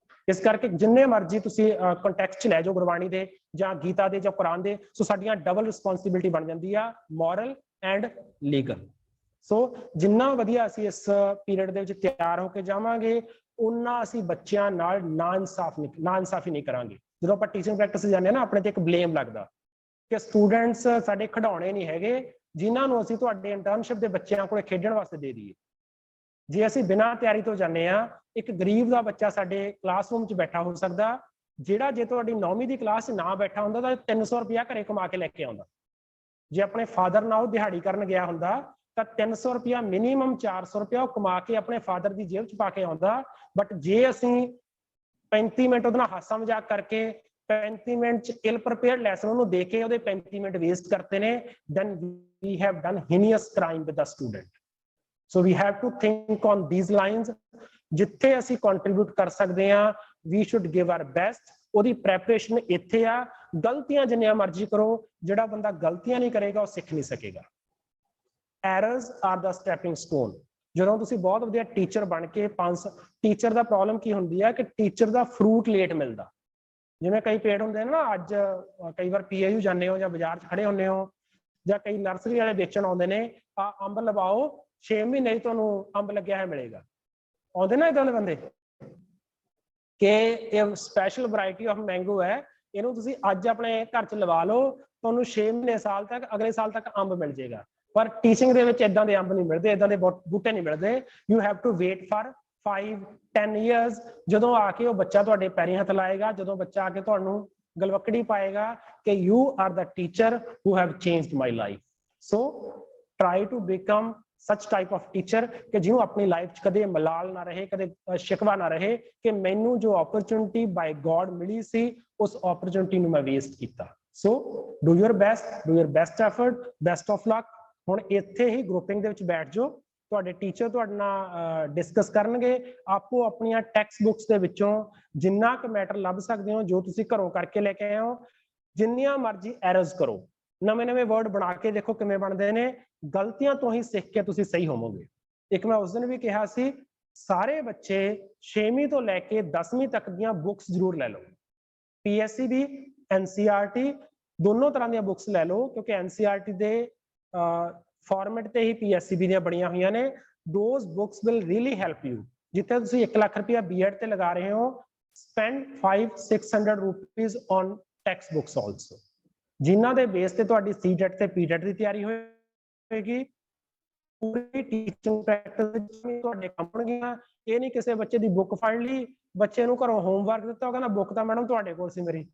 ਇਸ ਕਰਕੇ ਜਿੰਨੇ ਮਰਜ਼ੀ ਤੁਸੀਂ ਕੰਟੈਕਸਟ ਲੈ ਜਾਓ ਗੁਰਬਾਣੀ ਦੇ ਜਾਂ ਗੀਤਾ ਦੇ ਜਾਂ ਕੁਰਾਨ ਦੇ, ਸੋ ਸਾਡੀਆਂ ਡਬਲ ਰਿਸਪੌਂਸਿਬਿਲਿਟੀ ਬਣ ਜਾਂਦੀ ਆ, ਮੋਰਲ ਐਂਡ ਲੀਗਲ। ਸੋ ਜਿੰਨਾ ਵਧੀਆ ਅਸੀਂ ਇਸ ਪੀਰੀਅਡ ਦੇ ਵਿੱਚ ਤਿਆਰ ਹੋ ਕੇ ਜਾਵਾਂਗੇ, ਉਨਾ ਅਸੀਂ ਬੱਚਿਆਂ ਨਾਲ ਨਾ ਇਨਸਾਫੀ ਨਹੀਂ ਕਰਾਂਗੇ। ਜਦੋਂ ਆਪਾਂ ਟੀਚਿੰਗ ਪ੍ਰੈਕਟਿਸ ਜਾਂਦੇ ਹਾਂ ਨਾ, ਆਪਣੇ ਤੇ ਇੱਕ ਬਲੇਮ ਲੱਗਦਾ ਕਿ ਸਟੂਡੈਂਟਸ ਸਾਡੇ ਖਿਡੌਣੇ ਨਹੀਂ ਹੈਗੇ ਜਿਨ੍ਹਾਂ ਨੂੰ ਅਸੀਂ ਤੁਹਾਡੇ ਇੰਟਰਨਸ਼ਿਪ ਦੇ ਬੱਚਿਆਂ ਕੋਲ ਖੇਡਣ ਵਾਸਤੇ ਦੇ ਦਈਏ। ਜੇ ਅਸੀਂ ਬਿਨਾਂ ਤਿਆਰੀ ਤੋਂ ਜਾਂਦੇ ਆ, ਇੱਕ ਗਰੀਬ ਦਾ ਬੱਚਾ ਸਾਡੇ ਕਲਾਸਰੂਮ 'ਚ ਬੈਠਾ ਹੋ ਸਕਦਾ, ਜਿਹੜਾ ਜੇ ਤੁਹਾਡੀ 9ਵੀਂ ਦੀ ਕਲਾਸ 'ਚ ਨਾ ਬੈਠਾ ਹੁੰਦਾ ਤਾਂ 300 ਰੁਪਇਆ ਘਰੇ ਕਮਾ ਕੇ ਲੈ ਕੇ ਆਉਂਦਾ। ਜੇ ਆਪਣੇ ਫਾਦਰ ਨਾਲ ਉਹ ਦਿਹਾੜੀ ਕਰਨ ਗਿਆ ਹੁੰਦਾ ਤਾਂ 300 ਰੁਪਇਆ ਮਿਨੀਮਮ 400 ਰੁਪਇਆ ਉਹ ਕਮਾ ਕੇ ਆਪਣੇ ਫਾਦਰ ਦੀ ਜੇਬ 'ਚ ਪਾ ਕੇ ਆਉਂਦਾ। ਬਟ ਜੇ ਅਸੀਂ 35 ਮਿੰਟ ਉਹਦੇ ਨਾਲ ਹਾਸਾ ਮਜ਼ਾਕ ਕਰਕੇ 35 ਮਿੰਟ 'ਚ ਇਲ ਪ੍ਰੀਪੇਅਰਡ ਲੈਸਨ ਉਹਨੂੰ ਦੇ ਕੇ ਉਹਦੇ 35 ਮਿੰਟ ਵੇਸਟ ਕਰਤੇ ਨੇ, then we have done heinous crime with the student. So we have to think on these lines. ਜਿੱਥੇ ਅਸੀਂ ਕੰਟਰੀਬਿਊਟ ਕਰ ਸਕਦੇ ਹਾਂ, we should give our best. ਉਹਦੀ ਪ੍ਰੈਪਰੇਸ਼ਨ ਇੱਥੇ ਆ। ਗਲਤੀਆਂ ਜਿੰਨੀਆਂ ਮਰਜ਼ੀ ਕਰੋ, ਜਿਹੜਾ ਬੰਦਾ ਗਲਤੀਆਂ ਨਹੀਂ ਕਰੇਗਾ ਉਹ ਸਿੱਖ ਨਹੀਂ ਸਕੇਗਾ। Errors are the stepping stone. ਜਦੋਂ ਤੁਸੀਂ ਬਹੁਤ ਵਧੀਆ ਟੀਚਰ ਬਣ ਕੇ ਟੀਚਰ ਦਾ ਪ੍ਰੋਬਲਮ ਕੀ ਹੁੰਦੀ ਹੈ ਕਿ ਟੀਚਰ ਦਾ ਫਰੂਟ ਲੇਟ ਮਿਲਦਾ। ਜਿਵੇਂ ਕਈ ਪੇੜ ਹੁੰਦੇ ਨੇ ਨਾ, ਅੱਜ ਕਈ ਵਾਰ PIU ਜਾਂਦੇ ਹੋ ਜਾਂ ਬਾਜ਼ਾਰ 'ਚ ਖੜੇ ਹੁੰਦੇ ਹੋ, ਜਾਂ ਕਈ ਨਰਸਰੀ ਵਾਲੇ ਵੇਚਣ ਆਉਂਦੇ ਨੇ, ਆ ਅੰਬ ਲਵਾਓ 6 ਮਹੀਨੇ ਤੁਹਾਨੂੰ ਅੰਬ ਲੱਗਿਆ ਹੋਇਆ ਮਿਲੇਗਾ। ਆਉਂਦੇ ਨਾ ਏਦਾਂ ਦੇ ਬੰਦੇ ਕਿ ਇਹ ਸਪੈਸ਼ਲ ਵੈਰਾਈਟੀ ਆਫ ਮੈਂਗੋ ਹੈ, ਇਹਨੂੰ ਤੁਸੀਂ ਅੱਜ ਆਪਣੇ ਘਰ 'ਚ ਲਵਾ ਲਓ, ਤੁਹਾਨੂੰ 6 ਮਹੀਨੇ ਸਾਲ ਤੱਕ ਅਗਲੇ ਸਾਲ ਤੱਕ ਅੰਬ ਮਿਲ ਜਾਏਗਾ। ਪਰ ਟੀਚਿੰਗ ਦੇ ਵਿੱਚ ਏਦਾਂ ਦੇ ਅੰਬ ਨਹੀਂ ਮਿਲਦੇ, ਏਦਾਂ ਦੇ ਬੂਟੇ ਨਹੀਂ ਮਿਲਦੇ। You have to wait for 5-10 years। ਜਦੋਂ ਆ ਕੇ ਉਹ ਬੱਚਾ ਤੁਹਾਡੇ ਪੈਰੀਂ ਹੱਥ ਲਾਏਗਾ, ਜਦੋਂ ਬੱਚਾ ਆ ਕੇ ਤੁਹਾਨੂੰ ਗਲਵਕੜੀ ਪਾਏਗਾ ਕਿ you are the teacher who have changed my life. So try to become such type of teacher ਕਿ ਜਿਹਨੂੰ ਆਪਣੀ ਲਾਈਫ 'ਚ ਕਦੇ ਮਲਾਲ ਨਾ ਰਹੇ, ਕਦੇ ਸ਼ਿਕਵਾ ਨਾ ਰਹੇ ਕਿ ਮੈਨੂੰ ਜੋ ਓਪਰਚੁਨਿਟੀ ਬਾਈ ਗੋਡ ਮਿਲੀ ਸੀ, ਉਸ ਓਪਰਚੁਨਿਟੀ ਨੂੰ ਮੈਂ ਵੇਸਟ ਕੀਤਾ। ਸੋ do your best effort, best of luck. ਹੁਣ ਇੱਥੇ ਹੀ ਗਰੁੱਪਿੰਗ ਦੇ ਵਿੱਚ ਬੈਠ ਜਾਓ, ਤੁਹਾਡੇ ਟੀਚਰ ਤੁਹਾਡੇ ਨਾਲ ਡਿਸਕਸ ਕਰਨਗੇ। ਆਪੋ ਆਪਣੀਆਂ ਟੈਕਸਟ ਬੁੱਕਸ ਦੇ ਵਿੱਚੋਂ ਜਿੰਨਾ ਕੁ ਮੈਟਰ ਲੱਭ ਸਕਦੇ ਹੋ, ਜੋ ਤੁਸੀਂ ਘਰੋਂ ਕਰਕੇ ਲੈ ਕੇ ਆਏ ਹੋ, ਜਿੰਨੀਆਂ ਮਰਜ਼ੀ ਐਰਰਸ ਕਰੋ, ਨਵੇਂ ਵਰਡ ਬਣਾ ਕੇ ਦੇਖੋ ਕਿਵੇਂ ਬਣਦੇ ਨੇ। ਗਲਤੀਆਂ ਤੋਂ ਹੀ ਸਿੱਖ ਕੇ ਤੁਸੀਂ ਸਹੀ ਹੋਵੋਗੇ। ਇੱਕ ਮੈਂ ਉਸ ਦਿਨ ਵੀ ਕਿਹਾ ਸੀ, ਸਾਰੇ ਬੱਚੇ 6ਵੀਂ ਤੋਂ ਲੈ ਕੇ 10ਵੀਂ ਤੱਕ ਦੀਆਂ ਬੁੱਕਸ ਜ਼ਰੂਰ ਲੈ ਲਓ। PSC ਦੀ, NCERT ਦੋਨੋਂ ਤਰ੍ਹਾਂ ਦੀਆਂ ਬੁੱਕਸ ਲੈ ਲਓ, ਕਿਉਂਕਿ NCERT ਦੇ ਫਾਰਮੈਟ ਤੇ ਹੀ PSCB ਦੀਆਂ ਬਣੀਆਂ ਹੋਈਆਂ ਨੇ। Those books will really help you. ਜਿੱਥੇ ਤੁਸੀਂ 1 ਲੱਖ ਰੁਪਇਆ B.Ed ਤੇ ਲਗਾ ਰਹੇ ਹੋ, spend 500-600 rupees on text books also, ਜਿਨ੍ਹਾਂ ਦੇ ਬੇਸ ਤੇ ਤੁਹਾਡੀ CTET ਤੇ PTET ਦੀ ਤਿਆਰੀ ਹੋਏਗੀ। ਪੂਰੀ ਟੀਚਿੰਗ ਪ੍ਰੈਕਟਿਸ ਤੁਹਾਡੇ ਕੰਮ ਹੋਣਗੀਆਂ। ਇਹ ਨਹੀਂ ਕਿਸੇ ਬੱਚੇ ਦੀ ਬੁੱਕ ਫੜ ਲਈ, ਬੱਚੇ ਨੂੰ ਘਰੋਂ ਹੋਮਵਰਕ ਦਿੱਤਾ, ਉਹ ਕਹਿੰਦਾ ਬੁੱਕ ਤਾਂ ਮੈਡਮ ਤੁਹਾਡੇ ਕੋਲ ਸੀ ਮੇਰੀ,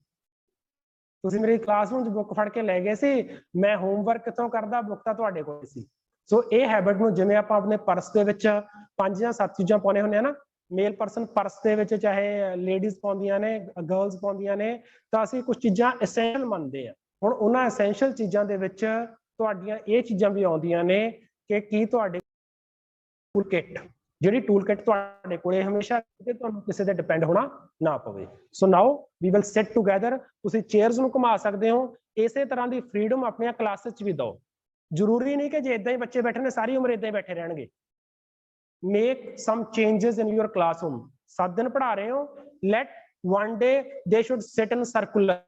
ਤੁਸੀਂ ਮੇਰੀ ਕਲਾਸਰੂਮ 'ਚ ਬੁੱਕ ਫੜ ਕੇ ਲੈ ਗਏ ਸੀ, ਮੈਂ ਹੋਮਵਰਕ ਕਿੱਥੋਂ ਕਰਦਾ, ਬੁੱਕ ਤਾਂ ਤੁਹਾਡੇ ਕੋਲ ਸੀ। ਸੋ ਇਹ ਹੈਬਿਟ ਨੂੰ, ਜਿਵੇਂ ਆਪਾਂ ਆਪਣੇ ਪਰਸ ਦੇ ਵਿੱਚ 5 ਜਾਂ 7 ਚੀਜ਼ਾਂ ਪਾਉਣੇ ਹੁੰਦੇ ਆ ਨਾ, ਮੇਲ ਪਰਸਨ ਪਰਸ ਦੇ ਵਿੱਚ ਚਾਹੇ ਲੇਡੀਜ਼ ਪਾਉਂਦੀਆਂ ਨੇ, ਗਰਲਸ ਪਾਉਂਦੀਆਂ ਨੇ, ਤਾਂ ਅਸੀਂ ਕੁਝ ਚੀਜ਼ਾਂ ਐਸੈਂਸ਼ੀਅਲ ਮੰਨਦੇ ਆ। ਹੁਣ ਉਹਨਾਂ ਐਸੈਂਸ਼ੀਅਲ ਚੀਜ਼ਾਂ ਦੇ ਵਿੱਚ ਤੁਹਾਡੀਆਂ ਇਹ ਚੀਜ਼ਾਂ ਵੀ ਆਉਂਦੀਆਂ ਨੇ ਕਿ ਕੀ ਤੁਹਾਡੇ ਟੂਲ ਕਿੱਟ, ਜਿਹੜੀ ਟੂਲ ਕਿੱਟ ਤੁਹਾਡੇ ਕੋਲੇ ਹਮੇਸ਼ਾ ਤੁਹਾਨੂੰ ਕਿਸੇ ਤੇ ਡਿਪੈਂਡ ਹੋਣਾ ਨਾ ਪਵੇ। ਸੋ ਨਾਓ ਵੀ ਵਿਲ ਸਿਟ ਟੂਗੇਦਰ। ਤੁਸੀਂ ਚੇਅਰਸ ਨੂੰ ਘੁਮਾ ਸਕਦੇ ਹੋ। ਇਸੇ ਤਰ੍ਹਾਂ ਦੀ ਫਰੀडम ਆਪਣੀਆਂ ਕਲਾਸਿਸ 'ਚ ਵੀ ਦਿਓ। ਜ਼ਰੂਰੀ ਨਹੀਂ ਕਿ ਜੇ ਇਦਾਂ ਹੀ ਬੱਚੇ ਬੈਠੇ ਨੇ ਸਾਰੀ ਉਮਰ ਇਦਾਂ ਹੀ ਬੈਠੇ ਰਹਿਣਗੇ। Make some changes in your classroom. 7 ਦਿਨ ਪੜ੍ਹਾ ਰਹੇ ਹੋ, let one day they should sit in circular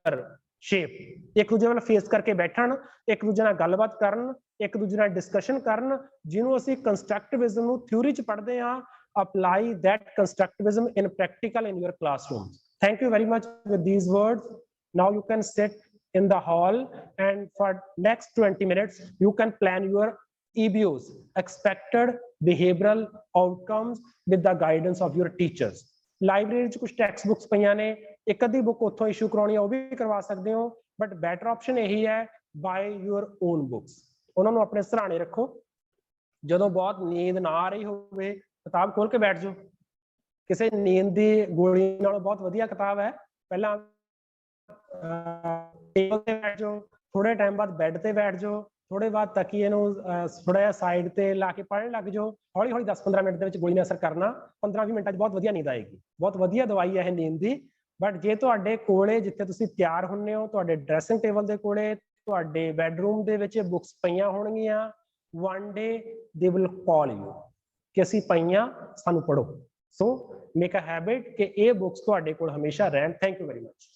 shape, ਇੱਕ ਦੂਜੇ ਨਾਲ ਫੇਸ ਕਰਕੇ ਬੈਠਣ, ਇੱਕ ਦੂਜੇ ਨਾਲ ਗੱਲਬਾਤ ਕਰਨ, ਇੱਕ ਦੂਜੇ ਨਾਲ ਡਿਸਕਸ਼ਨ ਕਰਨ, ਜਿਹਨੂੰ ਅਸੀਂ ਕੰਸਟਰਕਟਿਵਿਜ਼ਮ ਨੂੰ ਥਿਊਰੀ 'ਚ ਪੜ੍ਹਦੇ ਹਾਂ। Apply that constructivism in practical in your classroom. Thank you very much with these words. Now you can sit in the hall and for next 20 minutes you can plan your EBOs, expected behavioral outcomes, with the guidance of your teachers. Library 'ਚ ਕੁਝ ਟੈਕਸਟ ਬੁੱਕਸ ਪਈਆਂ ਨੇ, ਇੱਕ ਅੱਧੀ ਬੁੱਕ ਉੱਥੋਂ ਇਸ਼ੂ ਕਰਾਉਣੀ ਆ ਉਹ ਵੀ ਕਰਵਾ ਸਕਦੇ ਹੋ, ਬਟ ਬੈਟਰ ਆਪਸ਼ਨ ਇਹੀ ਹੈ ਬਾਈ ਯੂਅਰ ਓਨ ਬੁੱਕਸ। ਉਹਨਾਂ ਨੂੰ ਆਪਣੇ ਸਰਾਣੇ ਰੱਖੋ। ਜਦੋਂ ਬਹੁਤ ਨੀਂਦ ਨਾ ਆ ਰਹੀ ਹੋਵੇ, ਕਿਤਾਬ ਖੋਲ ਕੇ ਬੈਠ ਜਾਓ। ਕਿਸੇ ਨੀਂਦ ਦੀ ਗੋਲੀ ਨਾਲੋਂ ਬਹੁਤ ਵਧੀਆ ਕਿਤਾਬ ਹੈ। ਪਹਿਲਾਂ ਟੇਬਲ ਤੇ ਬੈਠ ਜਾਓ, ਥੋੜੇ ਟਾਈਮ ਬਾਅਦ ਬੈੱਡ ਤੇ ਬੈਠ ਜਾਓ, थोड़े बाद तकिए ਨੂੰ ਥੋੜਾ ਜਿਹਾ ਸਾਈਡ ਤੇ ਲਾ ਕੇ ਪੜ੍ਹਨ ਲੱਗ ਜਾਓ, ਹੌਲੀ ਹੌਲੀ 10-15 ਮਿੰਟ ਦੇ ਵਿੱਚ ਗੋਲੀ ਨੇ ਅਸਰ ਕਰਨਾ, 15-20 ਮਿੰਟਾਂ 'ਚ ਬਹੁਤ ਵਧੀਆ ਨੀਂਦ ਆਏਗੀ, ਬਹੁਤ ਵਧੀਆ ਦਵਾਈ ਹੈ ਇਹ ਨੀਂਦ ਦੀ। ਬਟ ਜੇ ਤੁਹਾਡੇ ਕੋਲੇ ਜਿੱਥੇ ਤੁਸੀਂ ਤਿਆਰ ਹੁੰਨੇ ਹੋ, ਤੁਹਾਡੇ ਡਰੈਸਿੰਗ ਟੇਬਲ ਦੇ ਕੋਲੇ, ਤੁਹਾਡੇ ਬੈਡਰੂਮ ਦੇ ਵਿੱਚ ਬੁੱਕਸ ਪਈਆਂ ਹੋਣਗੀਆਂ, one day they will call you ਕਿ ਅਸੀਂ ਪਈਆਂ, ਸਾਨੂੰ ਪੜ੍ਹੋ। ਸੋ ਮੇਕ ਅ ਹੈਬਿਟ ਕਿ ਇਹ ਬੁੱਕਸ ਤੁਹਾਡੇ ਕੋਲ ਹਮੇਸ਼ਾ ਰਹਿਣ। Thank you very much.